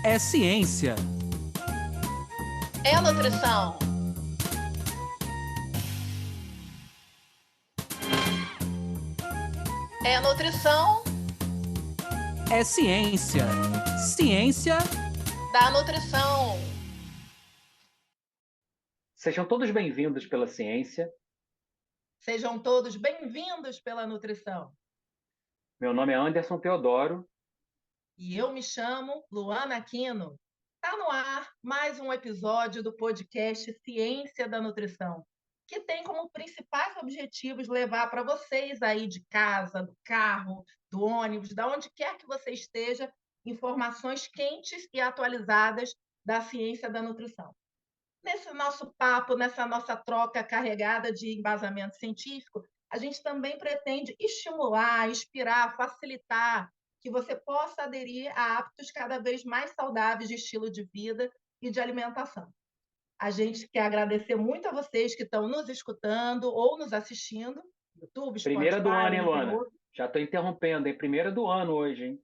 É ciência. É nutrição. É nutrição É ciência. Ciência da nutrição. Sejam todos bem-vindos pela ciência. Sejam todos bem-vindos pela nutrição. Meu nome é Anderson Teodoro. E eu me chamo Luana Aquino. Está no ar mais um episódio do podcast Ciência da Nutrição, que tem como principais objetivos levar para vocês aí de casa, do carro, do ônibus, de onde quer que você esteja, informações quentes e atualizadas da ciência da nutrição. Nesse nosso papo, nessa nossa troca carregada de embasamento científico, a gente também pretende estimular, inspirar, facilitar que você possa aderir a hábitos cada vez mais saudáveis de estilo de vida e de alimentação. A gente quer agradecer muito a vocês que estão nos escutando ou nos assistindo, YouTube, Primeira do Spotify, ano, hein, entre Luana? outros. Já estou interrompendo, hein? Primeira do ano hoje, hein?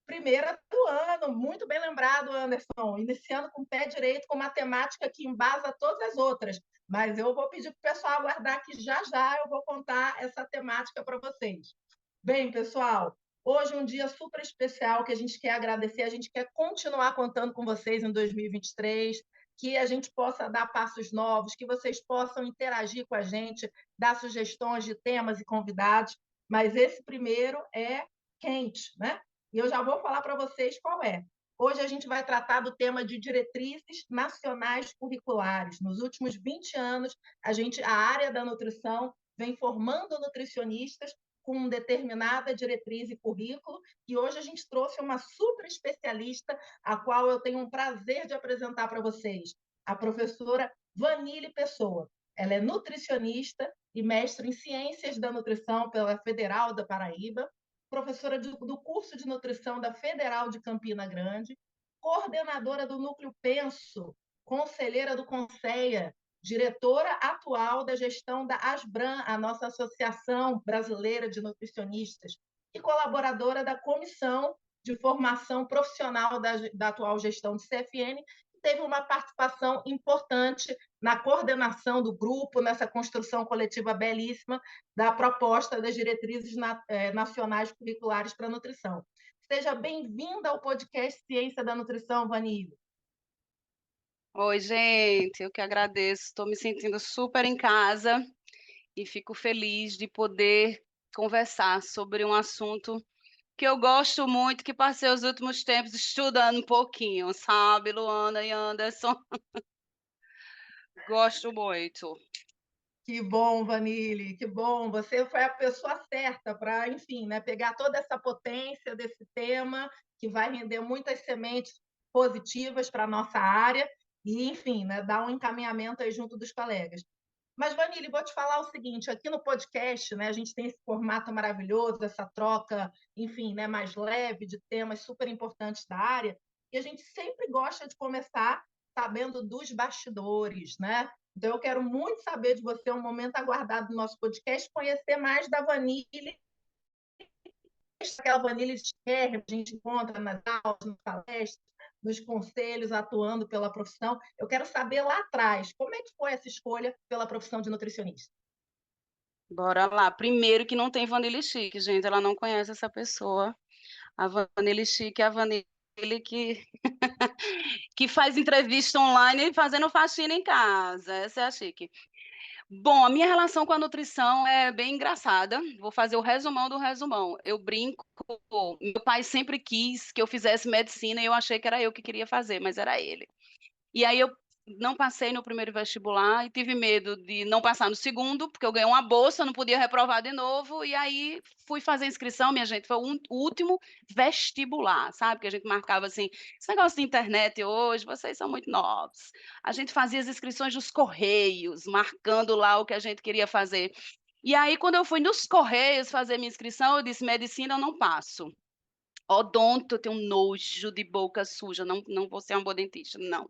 Primeira do ano, muito bem lembrado, Anderson. Iniciando com o pé direito, com matemática que embasa todas as outras. Mas eu vou pedir para o pessoal aguardar que já eu vou contar essa temática para vocês. Bem, pessoal, hoje é um dia super especial que a gente quer agradecer, a gente quer continuar contando com vocês em 2023, que a gente possa dar passos novos, que vocês possam interagir com a gente, dar sugestões de temas e convidados, mas esse primeiro é quente, né? E eu já vou falar para vocês qual é. Hoje a gente vai tratar do tema de diretrizes nacionais curriculares. Nos últimos 20 anos, a área da nutrição vem formando nutricionistas com determinada diretriz e currículo, e hoje a gente trouxe uma super especialista, a qual eu tenho um prazer de apresentar para vocês, a professora Vanille Pessoa. Ela é nutricionista e mestre em Ciências da Nutrição pela Federal da Paraíba, professora do curso de nutrição da Federal de Campina Grande, coordenadora do Núcleo Penso, conselheira do Conceia, diretora atual da gestão da ASBRAN, a nossa Associação Brasileira de Nutricionistas, e colaboradora da Comissão de Formação Profissional da atual gestão do CFN, teve uma participação importante na coordenação do grupo, nessa construção coletiva belíssima da proposta das diretrizes nacionais curriculares para a nutrição. Seja bem-vinda ao podcast Ciência da Nutrição, Vanille. Oi, gente, eu que agradeço. Estou me sentindo super em casa e fico feliz de poder conversar sobre um assunto que eu gosto muito, que passei os últimos tempos estudando um pouquinho, sabe, Luana e Anderson? Gosto muito. Que bom, Vanille, que bom. Você foi a pessoa certa para, enfim, né, pegar toda essa potência desse tema, que vai render muitas sementes positivas para a nossa área e, enfim, né, dar um encaminhamento aí junto dos colegas. Mas, Vanille, vou te falar o seguinte, aqui no podcast, né, a gente tem esse formato maravilhoso, essa troca, enfim, né, mais leve de temas super importantes da área, e a gente sempre gosta de começar sabendo dos bastidores, né? Então, eu quero muito saber de você, um momento aguardado do nosso podcast, conhecer mais da Vanille, aquela Vanille de que a gente encontra nas aulas, nas palestras, nos conselhos, atuando pela profissão. Eu quero saber lá atrás, como é que foi essa escolha pela profissão de nutricionista? Bora lá. Primeiro que não tem Vanille Chique, gente, ela não conhece essa pessoa. A Vanille Chique é a Vanille que que faz entrevista online fazendo faxina em casa. Essa é a Chique. Bom, a minha relação com a nutrição é bem engraçada. Vou fazer o resumão do resumão. Eu brinco, meu pai sempre quis que eu fizesse medicina e eu achei que era eu que queria fazer, mas era ele. E aí eu não passei no primeiro vestibular e tive medo de não passar no segundo, porque eu ganhei uma bolsa, não podia reprovar de novo, e aí fui fazer inscrição, minha gente, foi o último vestibular, sabe? Que a gente marcava assim, esse negócio de internet hoje, vocês são muito novos. A gente fazia as inscrições nos correios, marcando lá o que a gente queria fazer. E aí, quando eu fui nos correios fazer minha inscrição, eu disse, medicina eu não passo. Odonto, eu tenho nojo de boca suja, não vou ser uma boa dentista, não.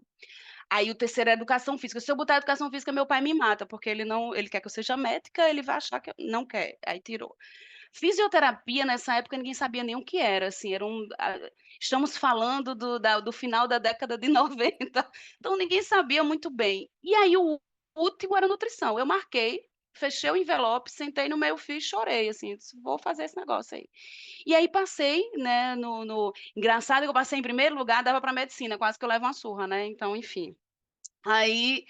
Aí o terceiro é educação física. Se eu botar educação física, meu pai me mata, porque ele quer que eu seja médica, ele vai achar que eu não quer. Aí tirou. Fisioterapia, nessa época, ninguém sabia nem o que era, assim, estamos falando do final da década de 90, então ninguém sabia muito bem. E aí o último era nutrição. Eu marquei, fechei o envelope, sentei no meio fio e chorei, assim, disse: "Vou fazer esse negócio aí". E aí passei, né, engraçado que eu passei em primeiro lugar, dava para medicina, quase que eu levo uma surra, né, então enfim. Aí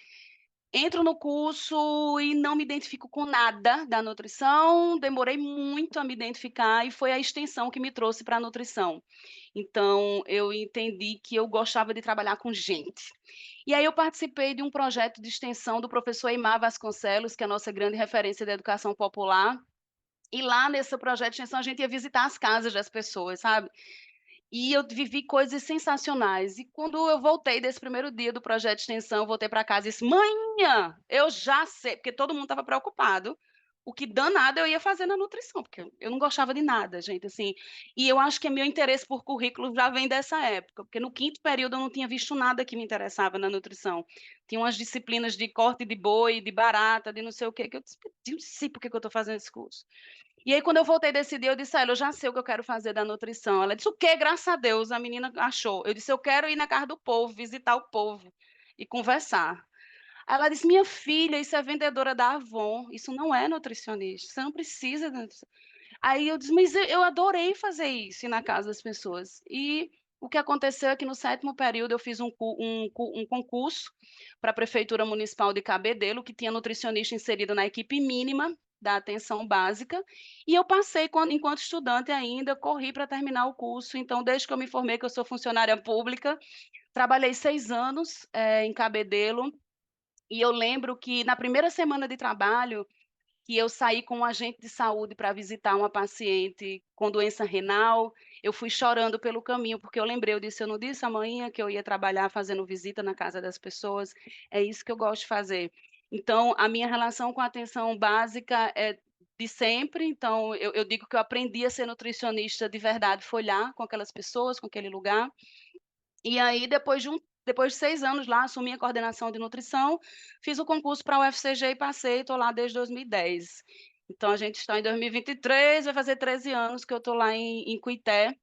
entro no curso e não me identifico com nada da nutrição, demorei muito a me identificar e foi a extensão que me trouxe para a nutrição. Então, eu entendi que eu gostava de trabalhar com gente. E aí eu participei de um projeto de extensão do professor Eymar Vasconcelos, que é a nossa grande referência da educação popular, e lá nesse projeto de extensão a gente ia visitar as casas das pessoas, sabe? E eu vivi coisas sensacionais. E quando eu voltei desse primeiro dia do projeto de extensão, eu voltei para casa e disse: "Manhã, eu já sei", porque todo mundo estava preocupado, o que danado eu ia fazer na nutrição, porque eu não gostava de nada, gente, assim. E eu acho que meu interesse por currículo já vem dessa época, porque no 5º período eu não tinha visto nada que me interessava na nutrição. Tinha umas disciplinas de corte de boi, de barata, de não sei o quê, que eu disse: "Eu não sei por que que eu estou fazendo esse curso". E aí, quando eu voltei desse dia, eu disse a ela: "Eu já sei o que eu quero fazer da nutrição". Ela disse: "O quê? Graças a Deus", a menina achou. Eu disse: "Eu quero ir na casa do povo, visitar o povo e conversar". Aí ela disse: "Minha filha, isso é vendedora da Avon, isso não é nutricionista, você não precisa de nutricio". Aí eu disse: "Mas eu adorei fazer isso, ir na casa das pessoas". E o que aconteceu é que no 7º período eu fiz um concurso para a prefeitura municipal de Cabedelo, que tinha nutricionista inserido na equipe mínima da atenção básica, e eu passei enquanto estudante ainda, corri para terminar o curso. Então, desde que eu me formei, que eu sou funcionária pública, trabalhei 6 anos, em Cabedelo, e eu lembro que na primeira semana de trabalho, que eu saí com um agente de saúde para visitar uma paciente com doença renal, eu fui chorando pelo caminho, porque eu lembrei, eu disse: "Eu não disse amanhã que eu ia trabalhar fazendo visita na casa das pessoas? É isso que eu gosto de fazer". Então, a minha relação com a atenção básica é de sempre, então eu digo que eu aprendi a ser nutricionista de verdade, foi lá, com aquelas pessoas, com aquele lugar. E aí, depois de 6 anos lá, assumi a coordenação de nutrição, fiz o concurso para a UFCG e passei, estou lá desde 2010. Então a gente está em 2023, vai fazer 13 anos que eu estou lá em Cuité.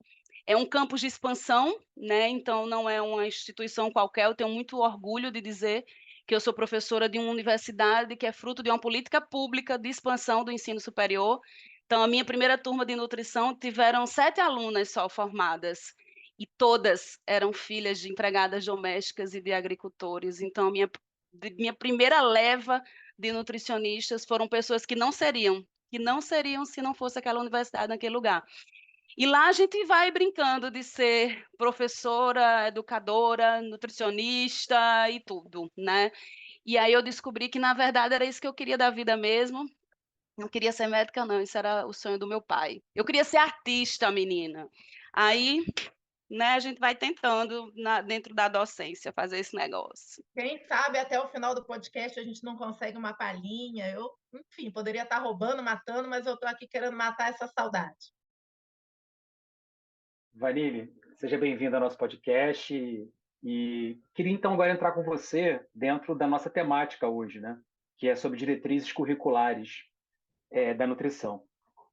É um campus de expansão, né, então não é uma instituição qualquer, eu tenho muito orgulho de dizer que eu sou professora de uma universidade que é fruto de uma política pública de expansão do ensino superior. Então a minha primeira turma de nutrição tiveram 7 alunas só formadas, e todas eram filhas de empregadas domésticas e de agricultores. Então minha primeira leva de nutricionistas foram pessoas que não seriam se não fosse aquela universidade naquele lugar. E lá a gente vai brincando de ser professora, educadora, nutricionista e tudo, né. E aí eu descobri que na verdade era isso que eu queria da vida mesmo, não queria ser médica não, isso era o sonho do meu pai. Eu queria ser artista, menina. Aí, né, a gente vai tentando dentro da docência fazer esse negócio. Quem sabe até o final do podcast a gente não consegue uma palhinha. Eu, enfim, poderia estar roubando, matando, mas eu estou aqui querendo matar essa saudade. Vanille, seja bem-vindo ao nosso podcast e queria então agora entrar com você dentro da nossa temática hoje, né? Que é sobre diretrizes curriculares da nutrição.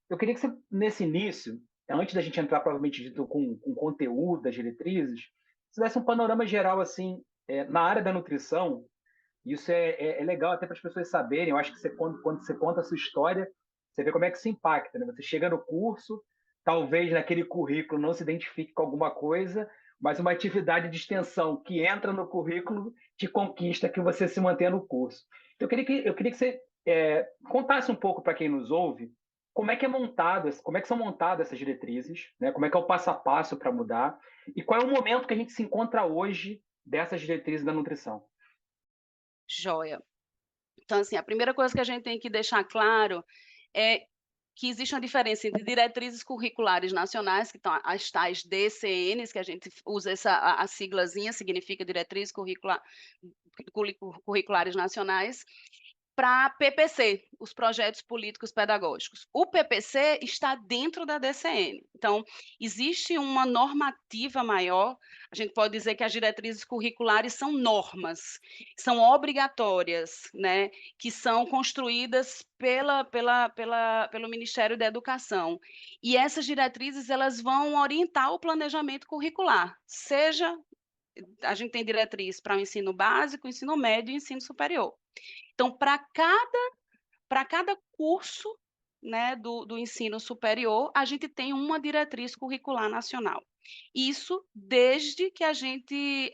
Eu queria que você, nesse início, antes da gente entrar provavelmente dito com conteúdo das diretrizes, você desse um panorama geral assim na área da nutrição. Isso é legal até para as pessoas saberem. Eu acho que quando você conta a sua história, você vê como é que isso impacta, né? Você chega no curso, talvez naquele currículo não se identifique com alguma coisa, mas uma atividade de extensão que entra no currículo te conquista que você se mantenha no curso. Então, eu queria que você contasse um pouco para quem nos ouve como é que como é que são montadas essas diretrizes, né? Como é que é o passo a passo para mudar e qual é o momento que a gente se encontra hoje dessas diretrizes da nutrição. Joia. Então, assim, a primeira coisa que a gente tem que deixar claro é que existe uma diferença entre diretrizes curriculares nacionais, que estão as tais DCNs, que a gente usa a siglazinha, significa Diretrizes Curriculares Nacionais, para PPC, os projetos políticos pedagógicos. O PPC está dentro da DCN. Então, existe uma normativa maior, a gente pode dizer que as diretrizes curriculares são normas, são obrigatórias, né, que são construídas pelo Ministério da Educação. E essas diretrizes, elas vão orientar o planejamento curricular, seja, a gente tem diretriz para o ensino básico, ensino médio e ensino superior. Então, para cada curso, né, do ensino superior, a gente tem uma diretriz curricular nacional. Isso desde que a gente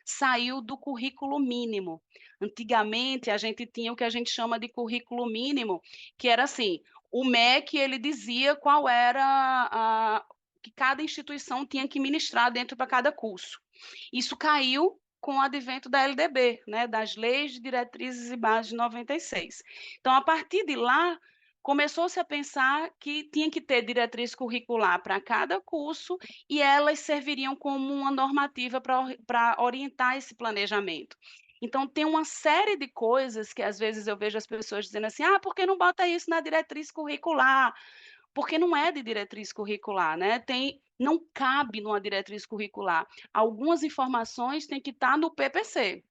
saiu do currículo mínimo. Antigamente, a gente tinha o que a gente chama de currículo mínimo, que era assim, o MEC, ele dizia qual era que cada instituição tinha que ministrar dentro para cada curso. Isso caiu com o advento da LDB, né, das Leis de Diretrizes e Bases de 96. Então, a partir de lá, começou-se a pensar que tinha que ter diretriz curricular para cada curso e elas serviriam como uma normativa para orientar esse planejamento. Então, tem uma série de coisas que, às vezes, eu vejo as pessoas dizendo assim, por que não bota isso na diretriz curricular? Porque não é de diretriz curricular, né? Não cabe numa diretriz curricular. Algumas informações têm que estar no PPC.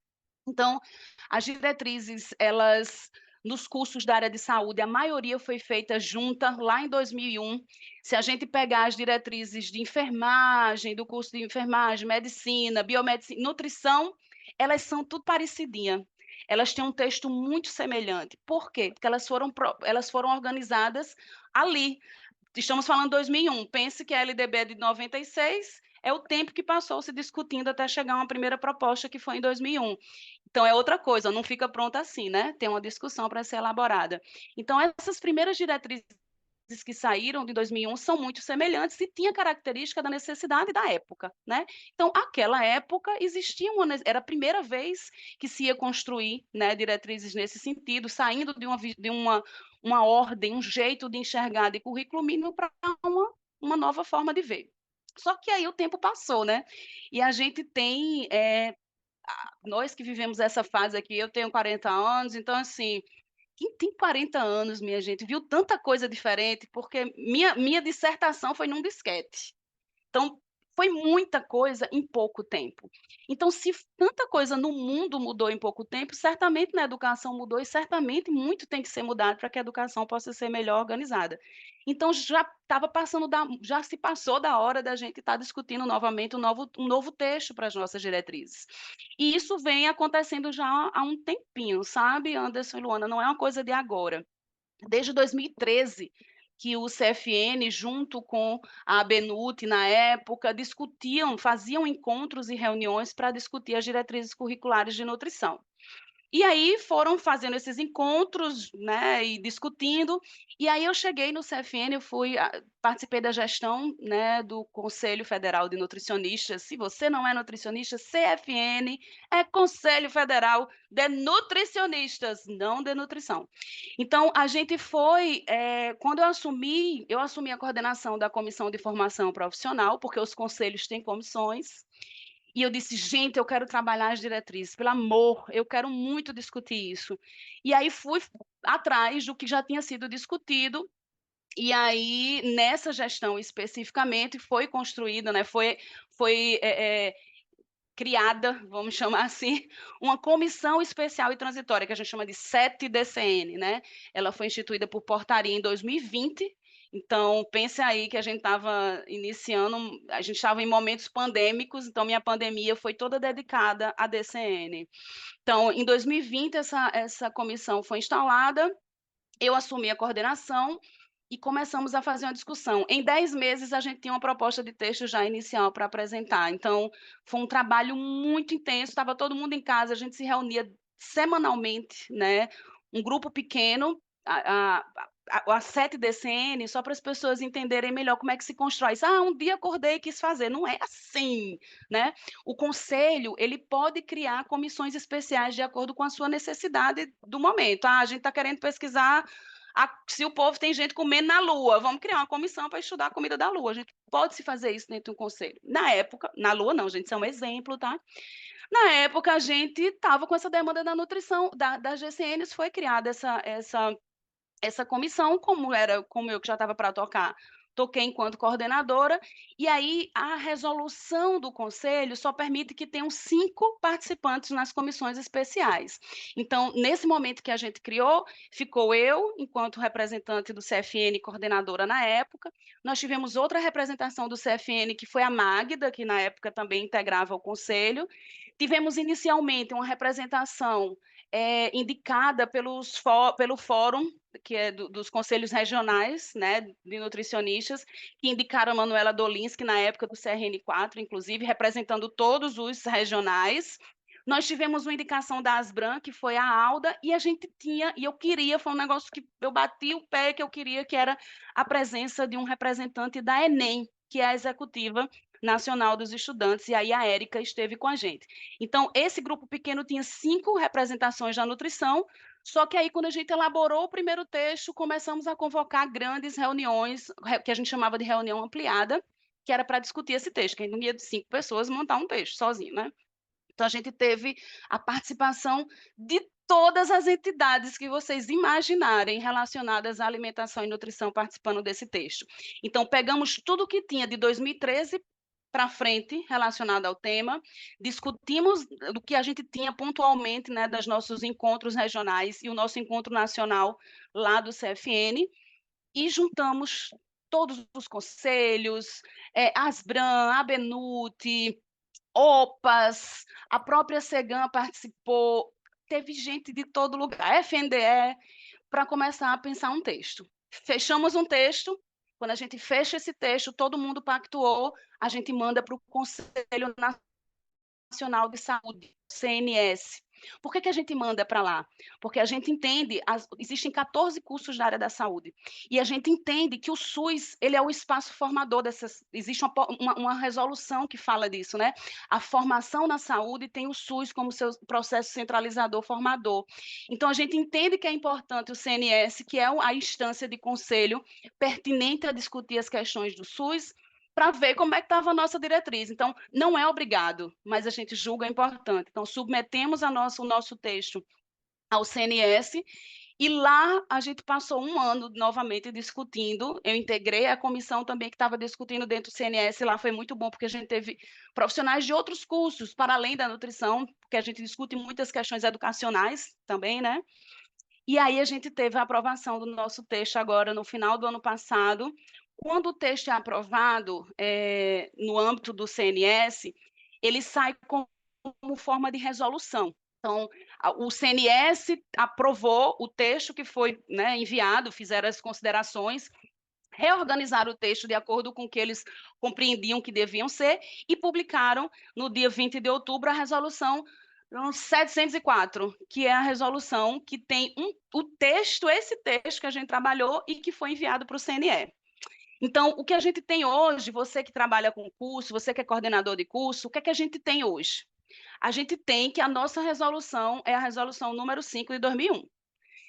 Então, as diretrizes, elas, nos cursos da área de saúde, a maioria foi feita junta lá em 2001. Se a gente pegar as diretrizes de enfermagem, do curso de enfermagem, medicina, biomedicina, nutrição, elas são tudo parecidinhas. Elas têm um texto muito semelhante. Por quê? Porque elas foram organizadas ali. Estamos falando de 2001. Pense que a LDB é de 96, é o tempo que passou se discutindo até chegar uma primeira proposta, que foi em 2001. Então, é outra coisa, não fica pronta assim, né? Tem uma discussão para ser elaborada. Então, essas primeiras diretrizes que saíram de 2001 são muito semelhantes e tinha característica da necessidade da época, né? Então, aquela época existia era a primeira vez que se ia construir, né, diretrizes nesse sentido, saindo de uma ordem, um jeito de enxergar de currículo mínimo para uma nova forma de ver. Só que aí o tempo passou, né? E a gente tem nós que vivemos essa fase aqui, eu tenho 40 anos, então, assim, quem tem 40 anos, minha gente, viu tanta coisa diferente, porque minha dissertação foi num disquete. Então, foi muita coisa em pouco tempo. Então, se tanta coisa no mundo mudou em pouco tempo, certamente na educação mudou e certamente muito tem que ser mudado para que a educação possa ser melhor organizada. Então, já se passou da hora da gente estar discutindo novamente um novo texto para as nossas diretrizes. E isso vem acontecendo já há um tempinho, sabe, Anderson e Luana? Não é uma coisa de agora. Desde 2013, que o CFN, junto com a ABNUT, na época, faziam encontros e reuniões para discutir as diretrizes curriculares de nutrição. E aí foram fazendo esses encontros, né, e discutindo, e aí eu cheguei no CFN, participei da gestão, né, do Conselho Federal de Nutricionistas. Se você não é nutricionista, CFN é Conselho Federal de Nutricionistas, não de nutrição. Então, a gente quando eu assumi a coordenação da Comissão de Formação Profissional, porque os conselhos têm comissões, e eu disse, gente, eu quero trabalhar as diretrizes, pelo amor, eu quero muito discutir isso. E aí fui atrás do que já tinha sido discutido, e aí, nessa gestão especificamente, foi construída, né, foi criada, vamos chamar assim, uma comissão especial e transitória, que a gente chama de 7DCN, né? Ela foi instituída por portaria em 2020, então pense aí que a gente estava a gente estava em momentos pandêmicos, então minha pandemia foi toda dedicada à DCN. Então, em 2020, essa comissão foi instalada, eu assumi a coordenação, e começamos a fazer uma discussão. Em 10 meses, a gente tinha uma proposta de texto já inicial para apresentar. Então, foi um trabalho muito intenso, estava todo mundo em casa, a gente se reunia semanalmente, né? Um grupo pequeno, a 7DCN, só para as pessoas entenderem melhor como é que se constrói isso. Um dia acordei e quis fazer. Não é assim, né? O conselho, ele pode criar comissões especiais de acordo com a sua necessidade do momento. A gente está querendo pesquisar Se o povo tem gente comendo na Lua, vamos criar uma comissão para estudar a comida da Lua. A gente pode se fazer isso dentro de um conselho. Na época, na Lua não, gente, isso é um exemplo, tá? Na época, a gente estava com essa demanda da nutrição, das GCNs, foi criada essa comissão, como eu que já estava para tocar, toquei enquanto coordenadora, e aí a resolução do conselho só permite que tenham 5 participantes nas comissões especiais. Então, nesse momento que a gente criou, ficou eu, enquanto representante do CFN, coordenadora na época, nós tivemos outra representação do CFN, que foi a Magda, que na época também integrava o conselho, tivemos inicialmente uma representação indicada pelo fórum, que é dos conselhos regionais, né, de nutricionistas, que indicaram a Manuela Dolinski, na época do CRN4, inclusive, representando todos os regionais. Nós tivemos uma indicação da Asbran, que foi a Alda, e a gente tinha, e eu queria, foi um negócio que eu bati o pé, que eu queria, que era a presença de um representante da ENEM, que é a Executiva Nacional dos Estudantes, e aí a Érica esteve com a gente. Então, esse grupo pequeno tinha 5 representações da nutrição, só que aí, quando a gente elaborou o primeiro texto, começamos a convocar grandes reuniões, que a gente chamava de reunião ampliada, que era para discutir esse texto, que a gente não ia de 5 pessoas montar um texto sozinho, né? Então, a gente teve a participação de todas as entidades que vocês imaginarem relacionadas à alimentação e nutrição participando desse texto. Então, pegamos tudo que tinha de 2013 para frente relacionado ao tema, discutimos do que a gente tinha pontualmente, né, dos nossos encontros regionais e o nosso encontro nacional lá do CFN, e juntamos todos os conselhos, Asbran, Abenute, OPAS, a própria SEGAM participou, teve gente de todo lugar, FNDE, para começar a pensar um texto. Fechamos um texto, quando a gente fecha esse texto, todo mundo pactuou, a gente manda para o Conselho Nacional de Saúde, CNS. Por que a gente manda para lá? Porque a gente entende, existem 14 cursos da área da saúde, e a gente entende que o SUS, ele é o espaço formador dessas, existe uma resolução que fala disso, né? A formação na saúde tem o SUS como seu processo centralizador formador. Então, a gente entende que é importante o CNS, que é a instância de conselho pertinente a discutir as questões do SUS, para ver como é que estava a nossa diretriz. Então, não é obrigado, mas a gente julga importante. Então, submetemos o nosso texto ao CNS, e lá a gente passou um ano novamente discutindo. Eu integrei a comissão também que estava discutindo dentro do CNS, lá foi muito bom, porque a gente teve profissionais de outros cursos, para além da nutrição, porque a gente discute muitas questões educacionais também, né? E aí a gente teve a aprovação do nosso texto agora no final do ano passado. Quando o texto é aprovado no âmbito do CNS, ele sai como forma de resolução. Então, o CNS aprovou o texto que foi, né, enviado, fizeram as considerações, reorganizaram o texto de acordo com o que eles compreendiam que deviam ser e publicaram no dia 20 de outubro a resolução 704, que é a resolução que tem esse texto que a gente trabalhou e que foi enviado para o CNE. Então, o que a gente tem hoje, você que trabalha com curso, você que é coordenador de curso, o que é que a gente tem hoje? A gente tem que a nossa resolução é a resolução número 5 de 2001.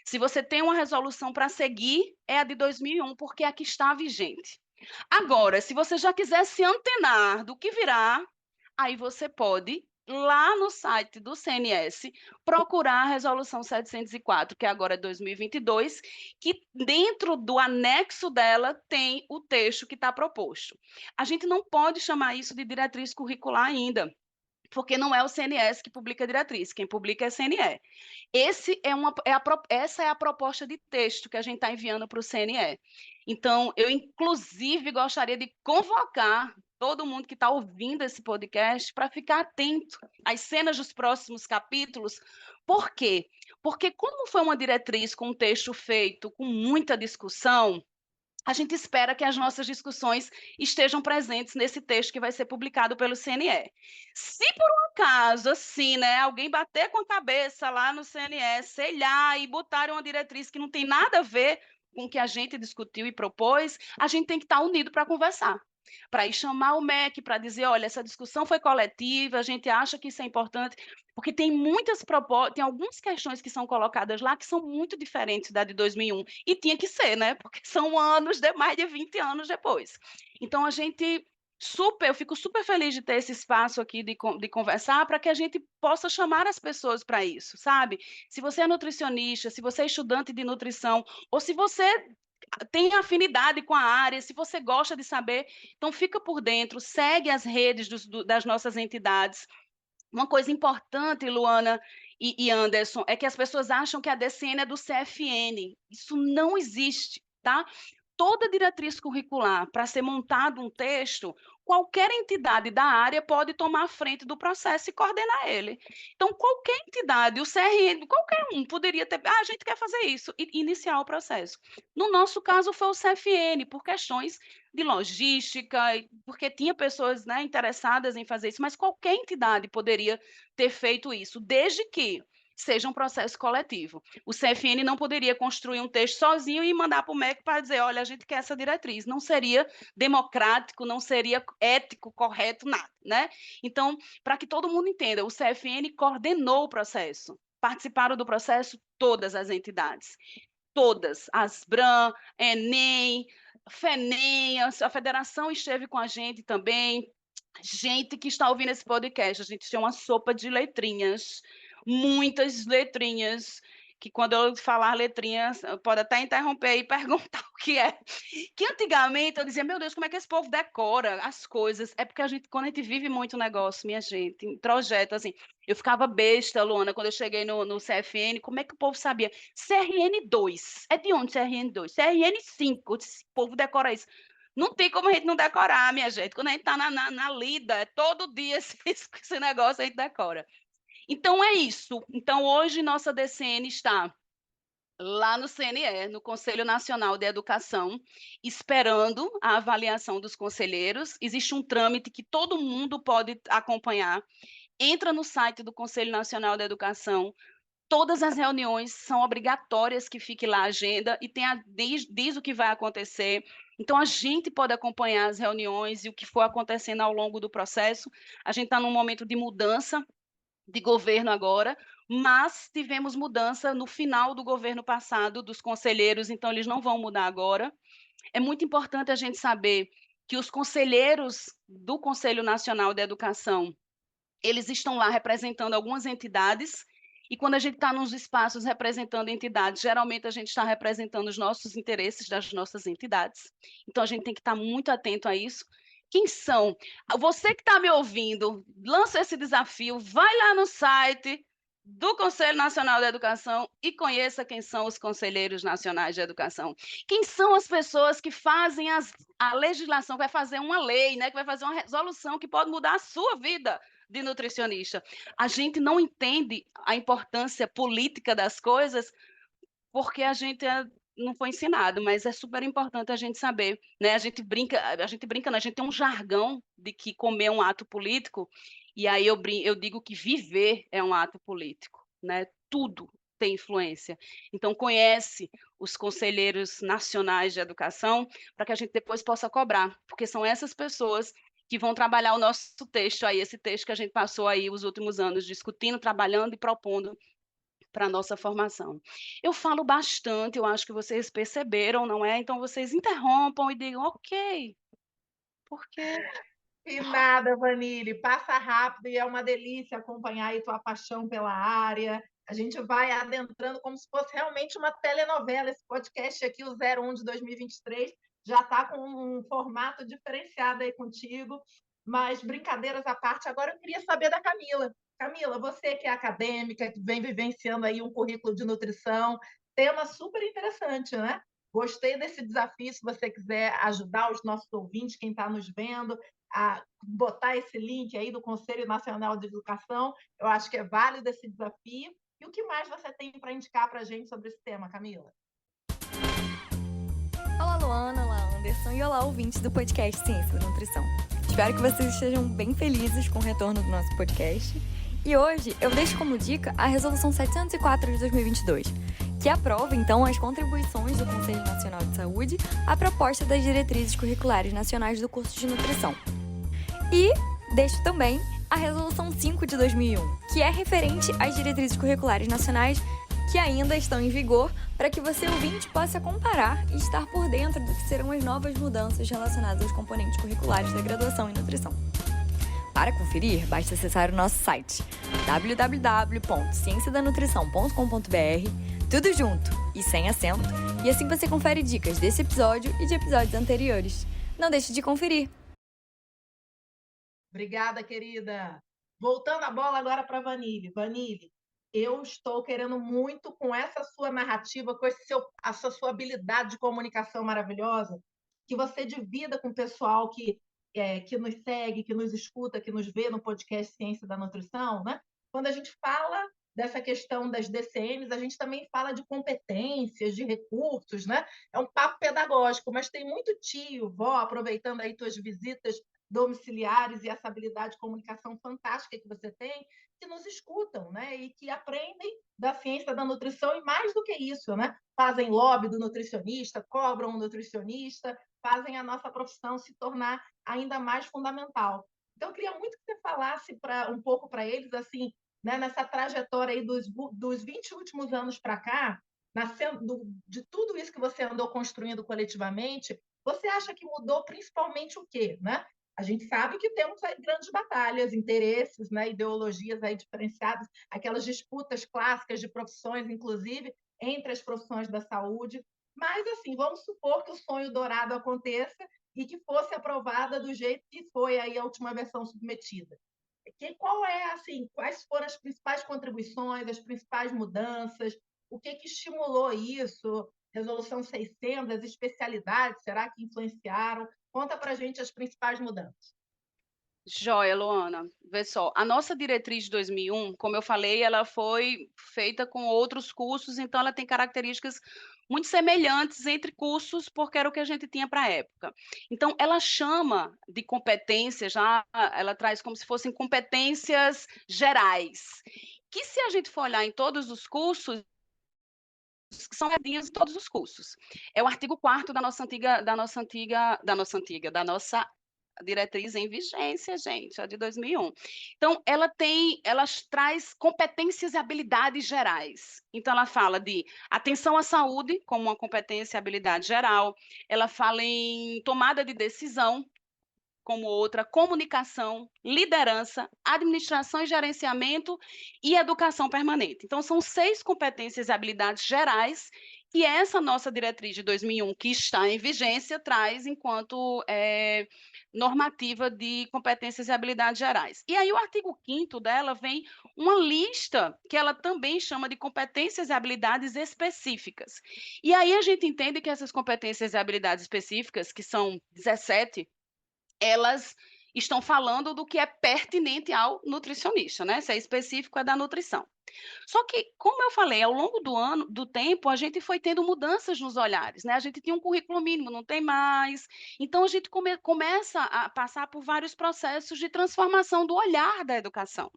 Se você tem uma resolução para seguir, é a de 2001, porque é a que está vigente. Agora, se você já quiser se antenar do que virá, aí você pode, lá no site do CNS, procurar a resolução 704, que agora é 2022, que dentro do anexo dela tem o texto que está proposto. A gente não pode chamar isso de diretriz curricular ainda, porque não é o CNS que publica a diretriz, quem publica é a CNE. Essa é a proposta de texto que a gente está enviando para o CNE. Então, eu, inclusive, gostaria de convocar todo mundo que está ouvindo esse podcast para ficar atento às cenas dos próximos capítulos. Por quê? Porque, como foi uma diretriz com um texto feito com muita discussão, a gente espera que as nossas discussões estejam presentes nesse texto que vai ser publicado pelo CNE. Se por um acaso, assim, né, alguém bater com a cabeça lá no CNE, sei lá, e botar uma diretriz que não tem nada a ver com o que a gente discutiu e propôs, a gente tem que estar unido para conversar. para ir chamar o MEC, para dizer, olha, essa discussão foi coletiva, a gente acha que isso é importante, porque tem muitas propostas, tem algumas questões que são colocadas lá que são muito diferentes da de 2001, e tinha que ser, né? Porque são anos, mais de 20 anos depois. Então, eu fico super feliz de ter esse espaço aqui de conversar para que a gente possa chamar as pessoas para isso, sabe? Se você é nutricionista, se você é estudante de nutrição, ou se você tem afinidade com a área, se você gosta de saber, então fica por dentro, segue as redes das nossas entidades. Uma coisa importante, Luana e Anderson, é que as pessoas acham que a DCN é do CFN. Isso não existe, tá? Toda diretriz curricular, para ser montado um texto, qualquer entidade da área pode tomar a frente do processo e coordenar ele. Então, qualquer entidade, o CRN, qualquer um, poderia ter, a gente quer fazer isso, e iniciar o processo. No nosso caso, foi o CFN, por questões de logística, porque tinha pessoas, né, interessadas em fazer isso, mas qualquer entidade poderia ter feito isso, desde que seja um processo coletivo. O CFN não poderia construir um texto sozinho e mandar para o MEC para dizer, olha, a gente quer essa diretriz. Não seria democrático, não seria ético, correto, nada, né? Então, para que todo mundo entenda, o CFN coordenou o processo. Participaram do processo todas as entidades. Todas, Asbram, Enem, FENEM, a federação esteve com a gente também. Gente que está ouvindo esse podcast, a gente tinha uma sopa de letrinhas, muitas letrinhas, que quando eu falar letrinhas, pode até interromper e perguntar o que é. Que antigamente eu dizia, meu Deus, como é que esse povo decora as coisas? É porque quando a gente vive muito o negócio, minha gente, em projeto, assim, eu ficava besta, Luana, quando eu cheguei no CFN, como é que o povo sabia? CRN2, é de onde CRN2? CRN5, o povo decora isso. Não tem como a gente não decorar, minha gente. Quando a gente está na lida, é todo dia esse negócio a gente decora. Então, é isso. Então, hoje, nossa DCN está lá no CNE, no Conselho Nacional de Educação, esperando a avaliação dos conselheiros. Existe um trâmite que todo mundo pode acompanhar. Entra no site do Conselho Nacional de Educação. Todas as reuniões são obrigatórias que fique lá a agenda e diz o que vai acontecer. Então, a gente pode acompanhar as reuniões e o que for acontecendo ao longo do processo. A gente está num momento de mudança de governo agora, mas tivemos mudança no final do governo passado, dos conselheiros, então eles não vão mudar agora. É muito importante a gente saber que os conselheiros do Conselho Nacional de Educação, eles estão lá representando algumas entidades, e quando a gente está nos espaços representando entidades, geralmente a gente está representando os nossos interesses das nossas entidades. Então, a gente tem que estar muito atento a isso. Quem são? Você que está me ouvindo, lança esse desafio, vai lá no site do Conselho Nacional de Educação e conheça quem são os conselheiros nacionais de educação. Quem são as pessoas que fazem a legislação, que vai fazer uma lei, né, que vai fazer uma resolução que pode mudar a sua vida de nutricionista. A gente não entende a importância política das coisas porque a gente não foi ensinado, mas é super importante a gente saber, né? A gente brinca, não, a gente tem um jargão de que comer é um ato político, e aí eu digo que viver é um ato político, né? Tudo tem influência. Então, conhece os conselheiros nacionais de educação para que a gente depois possa cobrar, porque são essas pessoas que vão trabalhar o nosso texto aí, esse texto que a gente passou aí os últimos anos discutindo, trabalhando e propondo para a nossa formação. Eu falo bastante, eu acho que vocês perceberam, não é? Então, vocês interrompam e digam, ok, porque... E nada, Vanille, passa rápido e é uma delícia acompanhar aí tua paixão pela área. A gente vai adentrando como se fosse realmente uma telenovela. Esse podcast aqui, o 01 de 2023, já está com um formato diferenciado aí contigo. Mas, brincadeiras à parte, agora eu queria saber da Camila. Camila, você que é acadêmica, que vem vivenciando aí um currículo de nutrição, tema super interessante, né? Gostei desse desafio, se você quiser ajudar os nossos ouvintes, quem está nos vendo, a botar esse link aí do Conselho Nacional de Educação, eu acho que é válido esse desafio. E o que mais você tem para indicar para a gente sobre esse tema, Camila? Olá, Luana, olá, Anderson, e olá, ouvintes do podcast Ciência da Nutrição. Espero que vocês estejam bem felizes com o retorno do nosso podcast. E hoje eu deixo como dica a Resolução 704 de 2022, que aprova, então, as contribuições do Conselho Nacional de Saúde à proposta das diretrizes curriculares nacionais do curso de nutrição. E deixo também a Resolução 5 de 2001, que é referente às diretrizes curriculares nacionais que ainda estão em vigor, para que você, ouvinte, possa comparar e estar por dentro do que serão as novas mudanças relacionadas aos componentes curriculares da graduação em nutrição. Para conferir, basta acessar o nosso site www.cienciadanutrição.com.br, tudo junto e sem acento, e assim você confere dicas desse episódio e de episódios anteriores. Não deixe de conferir! Obrigada, querida. Voltando a bola agora para a Vanille. Vanille, eu estou querendo muito, com essa sua narrativa, com essa sua habilidade de comunicação maravilhosa, que você divida com o pessoal que nos segue, que nos escuta, que nos vê no podcast Ciência da Nutrição, né? Quando a gente fala dessa questão das DCNs, a gente também fala de competências, de recursos, né? É um papo pedagógico, mas tem muito tio, vó, aproveitando aí tuas visitas domiciliares e essa habilidade de comunicação fantástica que você tem, que nos escutam, né? E que aprendem da ciência da nutrição e mais do que isso, né? Fazem lobby do nutricionista, cobram o nutricionista, fazem a nossa profissão se tornar ainda mais fundamental. Então, eu queria muito que você falasse um pouco para eles, assim, né, nessa trajetória aí dos 20 últimos anos para cá, de tudo isso que você andou construindo coletivamente, você acha que mudou principalmente o quê, né? A gente sabe que temos aí grandes batalhas, interesses, né, ideologias aí diferenciadas, aquelas disputas clássicas de profissões, inclusive, entre as profissões da saúde. Mas, assim, vamos supor que o sonho dourado aconteça e que fosse aprovada do jeito que foi aí a última versão submetida. Quais foram as principais contribuições, as principais mudanças, o que estimulou isso? Resolução 600, as especialidades, será que influenciaram? Conta para a gente as principais mudanças. Joia, Luana. Vê só, a nossa diretriz de 2001, como eu falei, ela foi feita com outros cursos, então ela tem características muito semelhantes entre cursos, porque era o que a gente tinha para a época. Então, ela chama de competências, ela traz como se fossem competências gerais, que se a gente for olhar em todos os cursos, que são redinhas em todos os cursos. É o artigo 4º da nossa diretriz em vigência, gente, a de 2001. Então, ela traz competências e habilidades gerais. Então, ela fala de atenção à saúde, como uma competência e habilidade geral. Ela fala em tomada de decisão, como outra, comunicação, liderança, administração e gerenciamento e educação permanente. Então, são 6 competências e habilidades gerais que essa nossa diretriz de 2001, que está em vigência, traz enquanto normativa de competências e habilidades gerais. E aí, o artigo 5º dela vem uma lista que ela também chama de competências e habilidades específicas. E aí, a gente entende que essas competências e habilidades específicas, que são 17, elas estão falando do que é pertinente ao nutricionista, né? Se é específico, é da nutrição. Só que, como eu falei, ao longo do tempo, a gente foi tendo mudanças nos olhares, né? A gente tinha um currículo mínimo, não tem mais. Então, a gente começa a passar por vários processos de transformação do olhar da educação.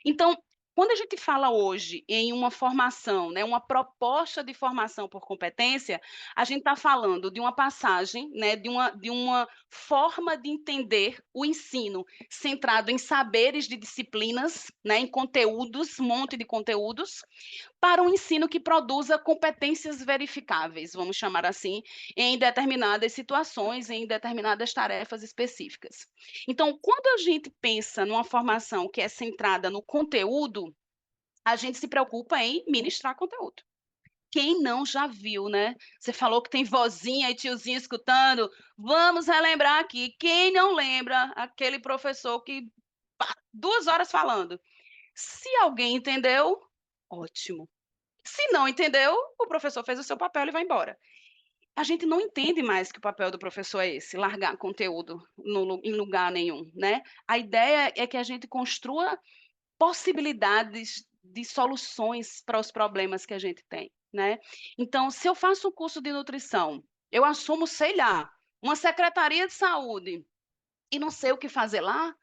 Então, quando a gente fala hoje em uma formação, né, uma proposta de formação por competência, a gente está falando de uma passagem, né, de uma forma de entender o ensino centrado em saberes de disciplinas, né, em conteúdos, um monte de conteúdos, para um ensino que produza competências verificáveis, vamos chamar assim, em determinadas situações, em determinadas tarefas específicas. Então, quando a gente pensa numa formação que é centrada no conteúdo, a gente se preocupa em ministrar conteúdo. Quem não já viu, né? Você falou que tem vozinha e tiozinho escutando. Vamos relembrar aqui. Quem não lembra aquele professor que 2 horas falando? Se alguém entendeu, ótimo. Se não entendeu, o professor fez o seu papel e vai embora. A gente não entende mais que o papel do professor é esse, largar conteúdo em lugar nenhum, né? A ideia é que a gente construa possibilidades de soluções para os problemas que a gente tem, né? Então, se eu faço um curso de nutrição, eu assumo, sei lá, uma secretaria de saúde e não sei o que fazer lá,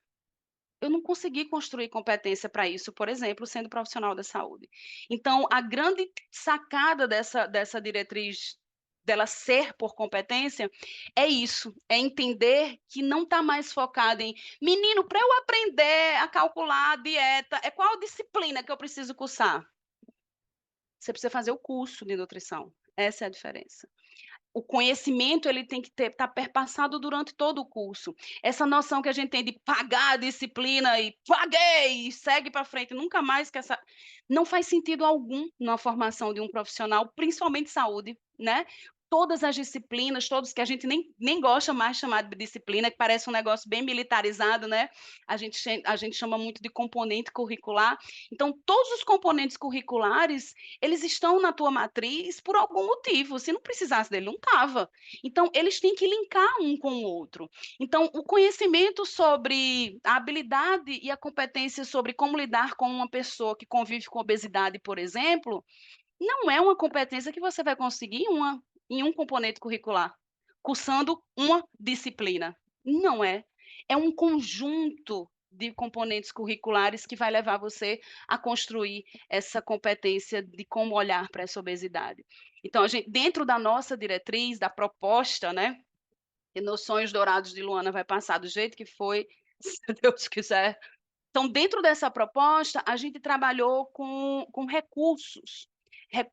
eu não consegui construir competência para isso, por exemplo, sendo profissional da saúde. Então, a grande sacada dessa diretriz dela ser por competência é isso, é entender que não está mais focada em menino, para eu aprender a calcular a dieta, qual disciplina que eu preciso cursar? Você precisa fazer o curso de nutrição. Essa é a diferença. O conhecimento ele tem que estar perpassado durante todo o curso. Essa noção que a gente tem de pagar a disciplina e paguei e segue para frente, nunca mais que essa não faz sentido algum na formação de um profissional, principalmente saúde, né? Todas as disciplinas, todos que a gente nem gosta mais de chamar de disciplina, que parece um negócio bem militarizado, né? A gente chama muito de componente curricular. Então, todos os componentes curriculares eles estão na tua matriz por algum motivo. Se não precisasse dele, não estava. Então, eles têm que linkar um com o outro. Então, o conhecimento sobre a habilidade e a competência sobre como lidar com uma pessoa que convive com obesidade, por exemplo, não é uma competência que você vai conseguir em um componente curricular, cursando uma disciplina. Não é. É um conjunto de componentes curriculares que vai levar você a construir essa competência de como olhar para essa obesidade. Então, a gente, dentro da nossa diretriz, da proposta, né? E nos Sonhos Dourados de Luana vai passar do jeito que foi, se Deus quiser. Então, dentro dessa proposta, a gente trabalhou com recursos.